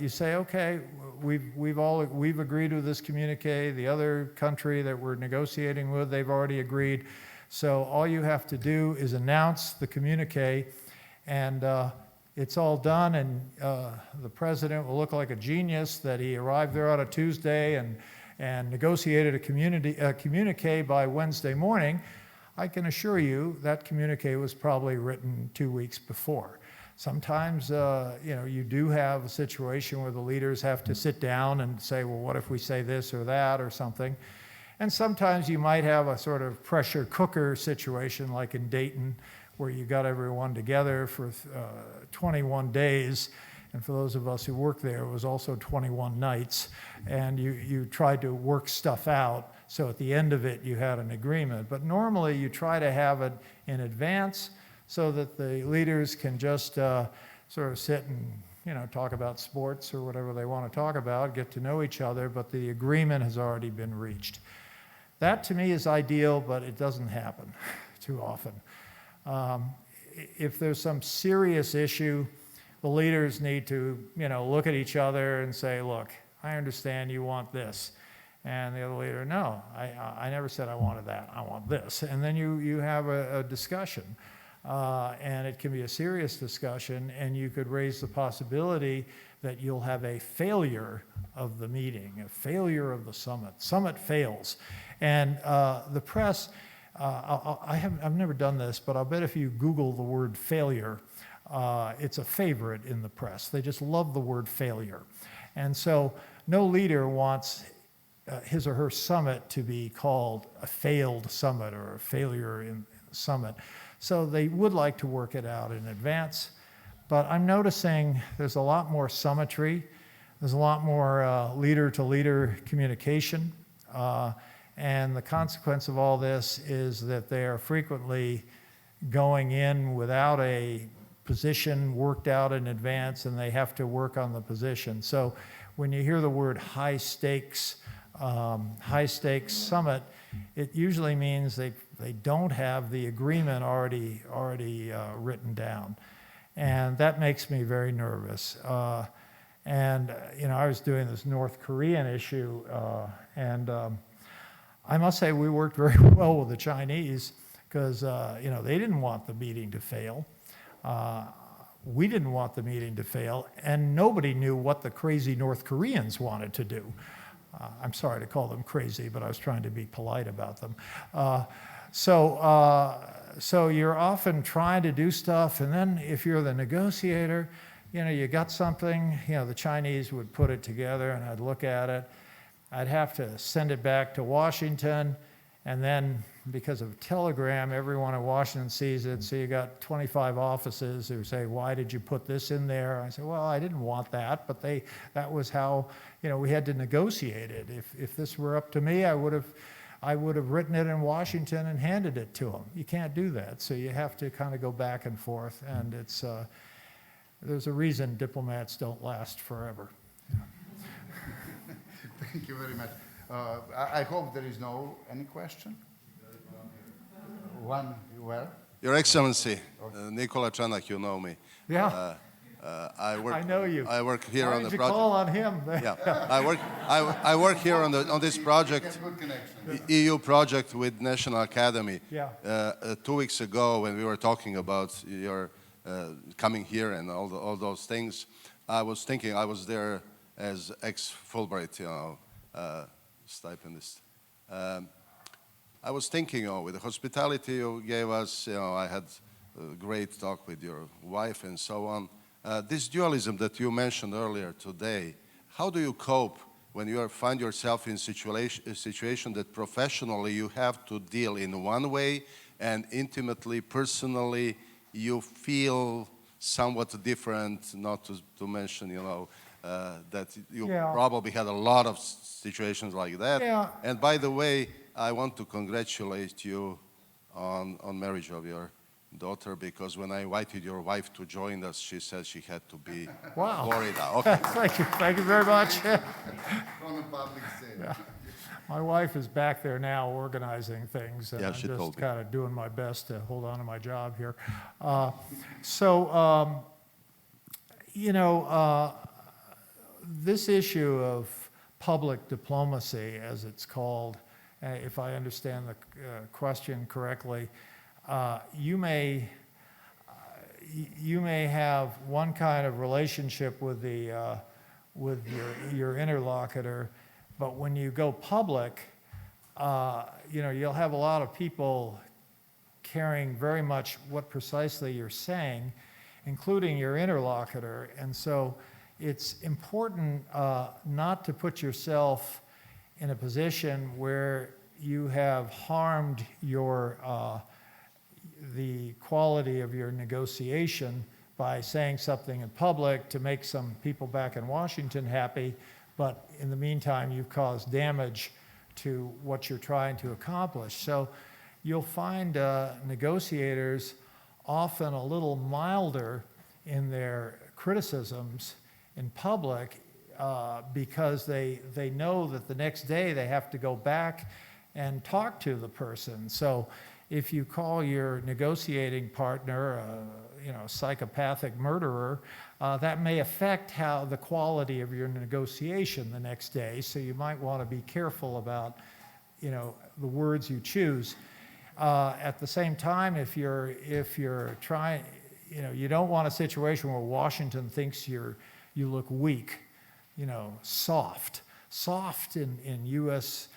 you say, okay, we've agreed with this communique. The other country that we're negotiating with, they've already agreed. So all you have to do is announce the communique, and it's all done, and the president will look like a genius that he arrived there on a Tuesday and negotiated a communique by Wednesday morning. I can assure you that communique was probably written 2 weeks before. Sometimes, you do have a situation where the leaders have to sit down and say, well, what if we say this or that or something? And sometimes you might have a sort of pressure cooker situation like in Dayton, where you got everyone together for 21 days. And for those of us who worked there, it was also 21 nights. And you tried to work stuff out. So at the end of it, you had an agreement. But normally, you try to have it in advance so that the leaders can just sort of sit and talk about sports or whatever they want to talk about, get to know each other, but the agreement has already been reached. That to me is ideal, but it doesn't happen too often. If there's some serious issue, the leaders need to look at each other and say, look, I understand you want this. And the other leader, no, I never said I wanted that, I want this. And then you have a discussion. And it can be a serious discussion, and you could raise the possibility that you'll have a failure of the meeting, a failure of the summit. Summit fails. And the press, I've never done this, but I'll bet if you Google the word failure, it's a favorite in the press. They just love the word failure. And so no leader wants his or her summit to be called a failed summit or a failure in summit. So they would like to work it out in advance. But I'm noticing there's a lot more summitry. There's a lot more leader-to-leader communication. And the consequence of all this is that they are frequently going in without a position worked out in advance, and they have to work on the position. So when you hear the word high stakes summit, it usually means they don't have the agreement already written down. And that makes me very nervous. I was doing this North Korean issue, and I must say we worked very well with the Chinese because, they didn't want the meeting to fail. We didn't want the meeting to fail, and nobody knew what the crazy North Koreans wanted to do. I'm sorry to call them crazy, but I was trying to be polite about them. So you're often trying to do stuff, and then if you're the negotiator, you got something, the Chinese would put it together, and I'd look at it. I'd have to send it back to Washington, and then because of telegram, everyone in Washington sees it, so you got 25 offices who say, why did you put this in there? I say, well, I didn't want that, but that was how, we had to negotiate it. If this were up to me, I would have written it in Washington and handed it to them. You can't do that, so you have to kind of go back and forth, and there's a reason diplomats don't last forever. Thank you very much. I hope there is any question. One, well. Your Excellency, Nikola Čanak, you know me. Yeah. I know you. I work here Why on the did you project. call on him? Yeah, I work here on this project, EU project with National Academy. Yeah. 2 weeks ago, when we were talking about your coming here and all those things, I was thinking I was there as ex-Fulbright, stipendist. I was thinking, with the hospitality you gave us, I had a great talk with your wife and so on. This dualism that you mentioned earlier today, how do you cope when you find yourself in a situation that professionally you have to deal in one way and intimately, personally, you feel somewhat different, not to mention, that you probably had a lot of situations like that. Yeah. And by the way, I want to congratulate you on marriage of your daughter, because when I invited your wife to join us, she said she had to be Florida. Okay. Thank you very much. From a public sale. Yeah. My wife is back there now organizing things, and Yeah, I'm she told just me. kind of doing my best to hold on to my job here. This issue of public diplomacy, as it's called, if I understand the question correctly, you may have one kind of relationship with your interlocutor, but when you go public, you'll have a lot of people caring very much what precisely you're saying, including your interlocutor. And so it's important not to put yourself in a position where you have harmed the quality of your negotiation by saying something in public to make some people back in Washington happy, but in the meantime, you've caused damage to what you're trying to accomplish. So you'll find negotiators often a little milder in their criticisms in public because they know that the next day they have to go back and talk to the person. So if you call your negotiating partner a psychopathic murderer, that may affect the quality of your negotiation the next day. So you might want to be careful about the words you choose. At the same time, if you're trying, you don't want a situation where Washington thinks you look weak, soft in U.S.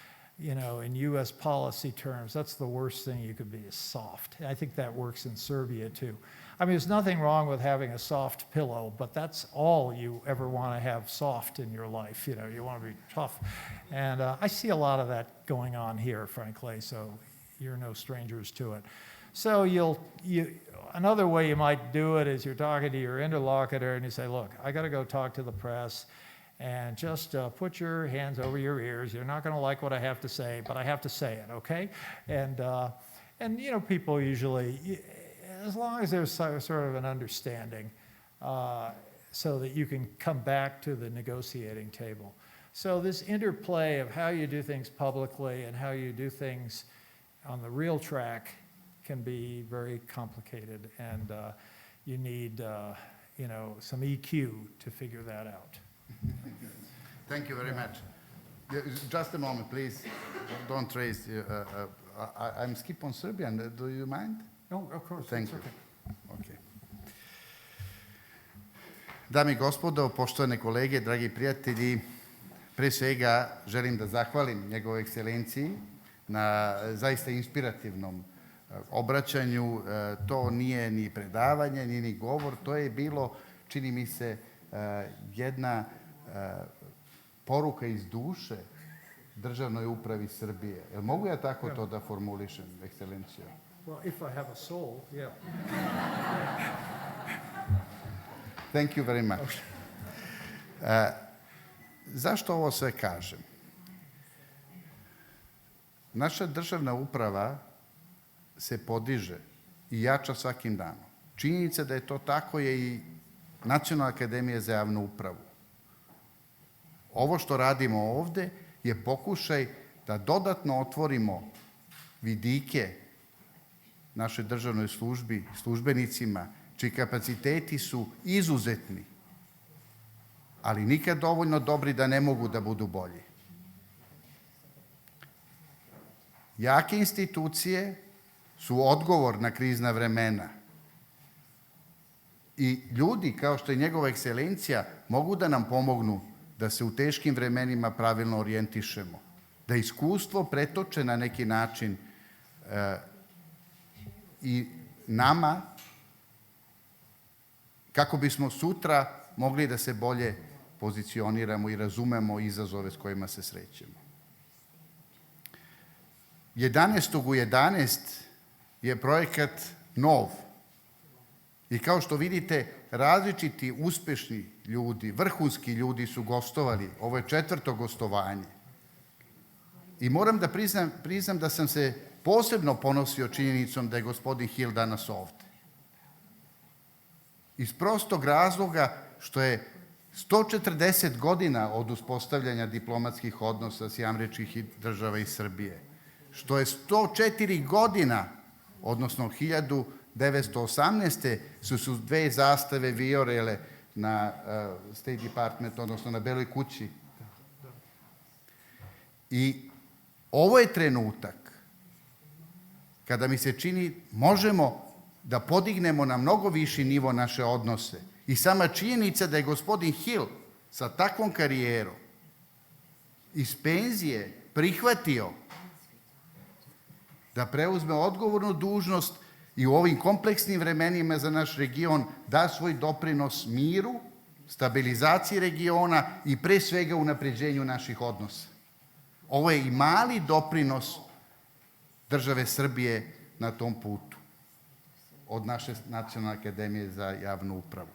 In U.S. policy terms. That's the worst thing you could be, is soft. I think that works in Serbia too. I mean, there's nothing wrong with having a soft pillow, but that's all you ever want to have soft in your life. You want to be tough. And I see a lot of that going on here, frankly, so you're no strangers to it. So another way you might do it is you're talking to your interlocutor and you say, look, I got to go talk to the press, and just put your hands over your ears. You're not going to like what I have to say, but I have to say it, okay? And people usually, as long as there's sort of an understanding, so that you can come back to the negotiating table. So this interplay of how you do things publicly and how you do things on the real track can be very complicated, and you need some EQ to figure that out. Thank you very much. Just a moment, please. Don't raise. I'm skip on Serbian. Do you mind? No, of course. Thank you. Okay. Okay. Dame i gospodo, poštovane kolege, dragi prijatelji, pre svega želim da zahvalim njegovoj ekscelenciji na zaista inspirativnom obraćanju. To nije ni predavanje, ni govor, to je bilo, čini mi se, jedna poruka iz duše državnoj upravi Srbije. Jel mogu ja tako to da formulišem, ekscelencijo? Well, if I have a soul, yeah. Thank you very much. Zašto ovo sve kažem? Naša državna uprava se podiže i jača svakim danom. Činjenica da je to tako je i Nacionalna akademija za javnu upravu. Ovo što radimo ovde je pokušaj da dodatno otvorimo vidike našoj državnoj službi, službenicima čiji kapaciteti su izuzetni, ali nikad dovoljno dobri da ne mogu da budu bolji. Jake institucije su odgovor na krizna vremena i ljudi kao što je njegova ekscelencija mogu da nam pomognu da se u teškim vremenima pravilno orijentišemo, da iskustvo pretoče na neki način i nama kako bismo sutra mogli da se bolje pozicioniramo i razumemo izazove s kojima se srećemo. 11. u 11 je projekat nov i kao što vidite različiti uspešni ljudi, vrhunski ljudi su gostovali. Ovo je 4. gostovanje. I moram da priznam da sam se posebno ponosio činjenicom da je gospodin Hil danas ovde. Iz prostog razloga što je 140 godina od uspostavljanja diplomatskih odnosa s Američkih država i Srbije, što je 104 godina, odnosno 1918. su dve zastave vijorele na State Department, odnosno na Beloj kući. I ovo je trenutak kada mi se čini možemo da podignemo na mnogo viši nivo naše odnose. I sama činjenica da je gospodin Hil sa takvom karijerom iz penzije prihvatio da preuzme odgovornu dužnost i u ovim kompleksnim vremenima za naš region da svoj doprinos miru, stabilizaciji regiona i pre svega unapređenju naših odnosa. Ovo je i mali doprinos države Srbije na tom putu od naše Nacionalne akademije za javnu upravu.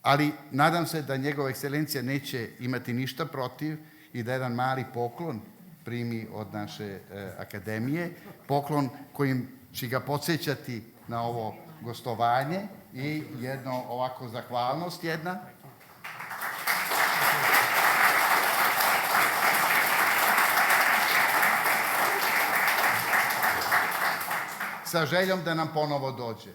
Ali nadam se da njegova ekscelencija neće imati ništa protiv i da jedan mali poklon primi od naše akademije, poklon kojim će ga podsjećati na ovo gostovanje i jedno ovako zahvalnost jedna. Sa željom da nam ponovo dođe.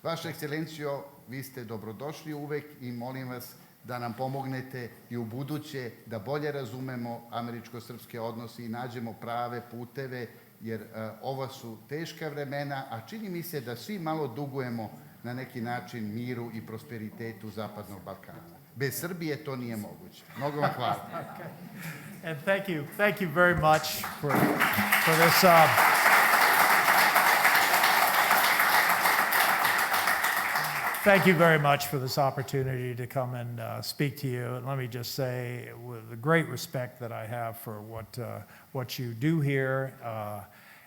Vaša ekscelencijo, vi ste dobrodošli uvek i molim vas da nam pomognete i u buduće da bolje razumemo američko-srpske odnose i nađemo prave puteve, jer ova su teška vremena, a čini mi se da svi malo dugujemo na neki način miru i prosperitetu Zapadnog Balkana. Bez Srbije to nije moguće. Mnogo vam hvala. And thank you very much for this. Thank you very much for this opportunity to come and speak to you. And let me just say, with the great respect that I have for what you do here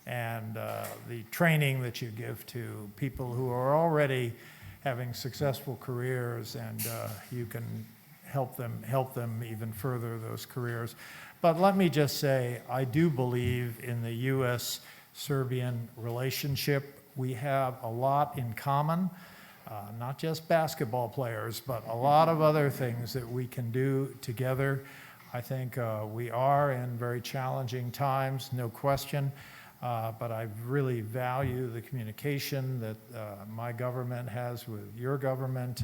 and the training that you give to people who are already having successful careers, and you can help them even further those careers. But let me just say, I do believe in the U.S.-Serbian relationship. We have a lot in common. Not just basketball players, but a lot of other things that we can do together. I think we are in very challenging times, no question, but I really value the communication that my government has with your government.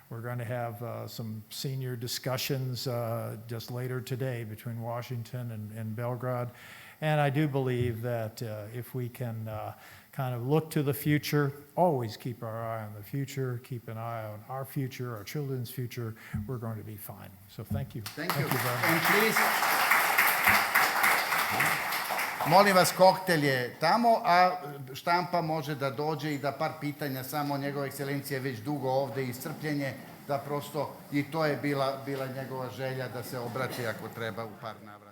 We're going to have some senior discussions just later today between Washington and Belgrade. And I do believe that if we can kind of look to the future, always keep our eye on the future, keep an eye on our future, our children's future, we're going to be fine. So thank you. Thank you very much. And please, molim vas, koktel je tamo, a štampa može da dođe i da par pitanja, samo njegova ekscelencija je već dugo ovde i strpljenje, da prosto i to je bila njegova želja da se obrati ako treba u par navrata.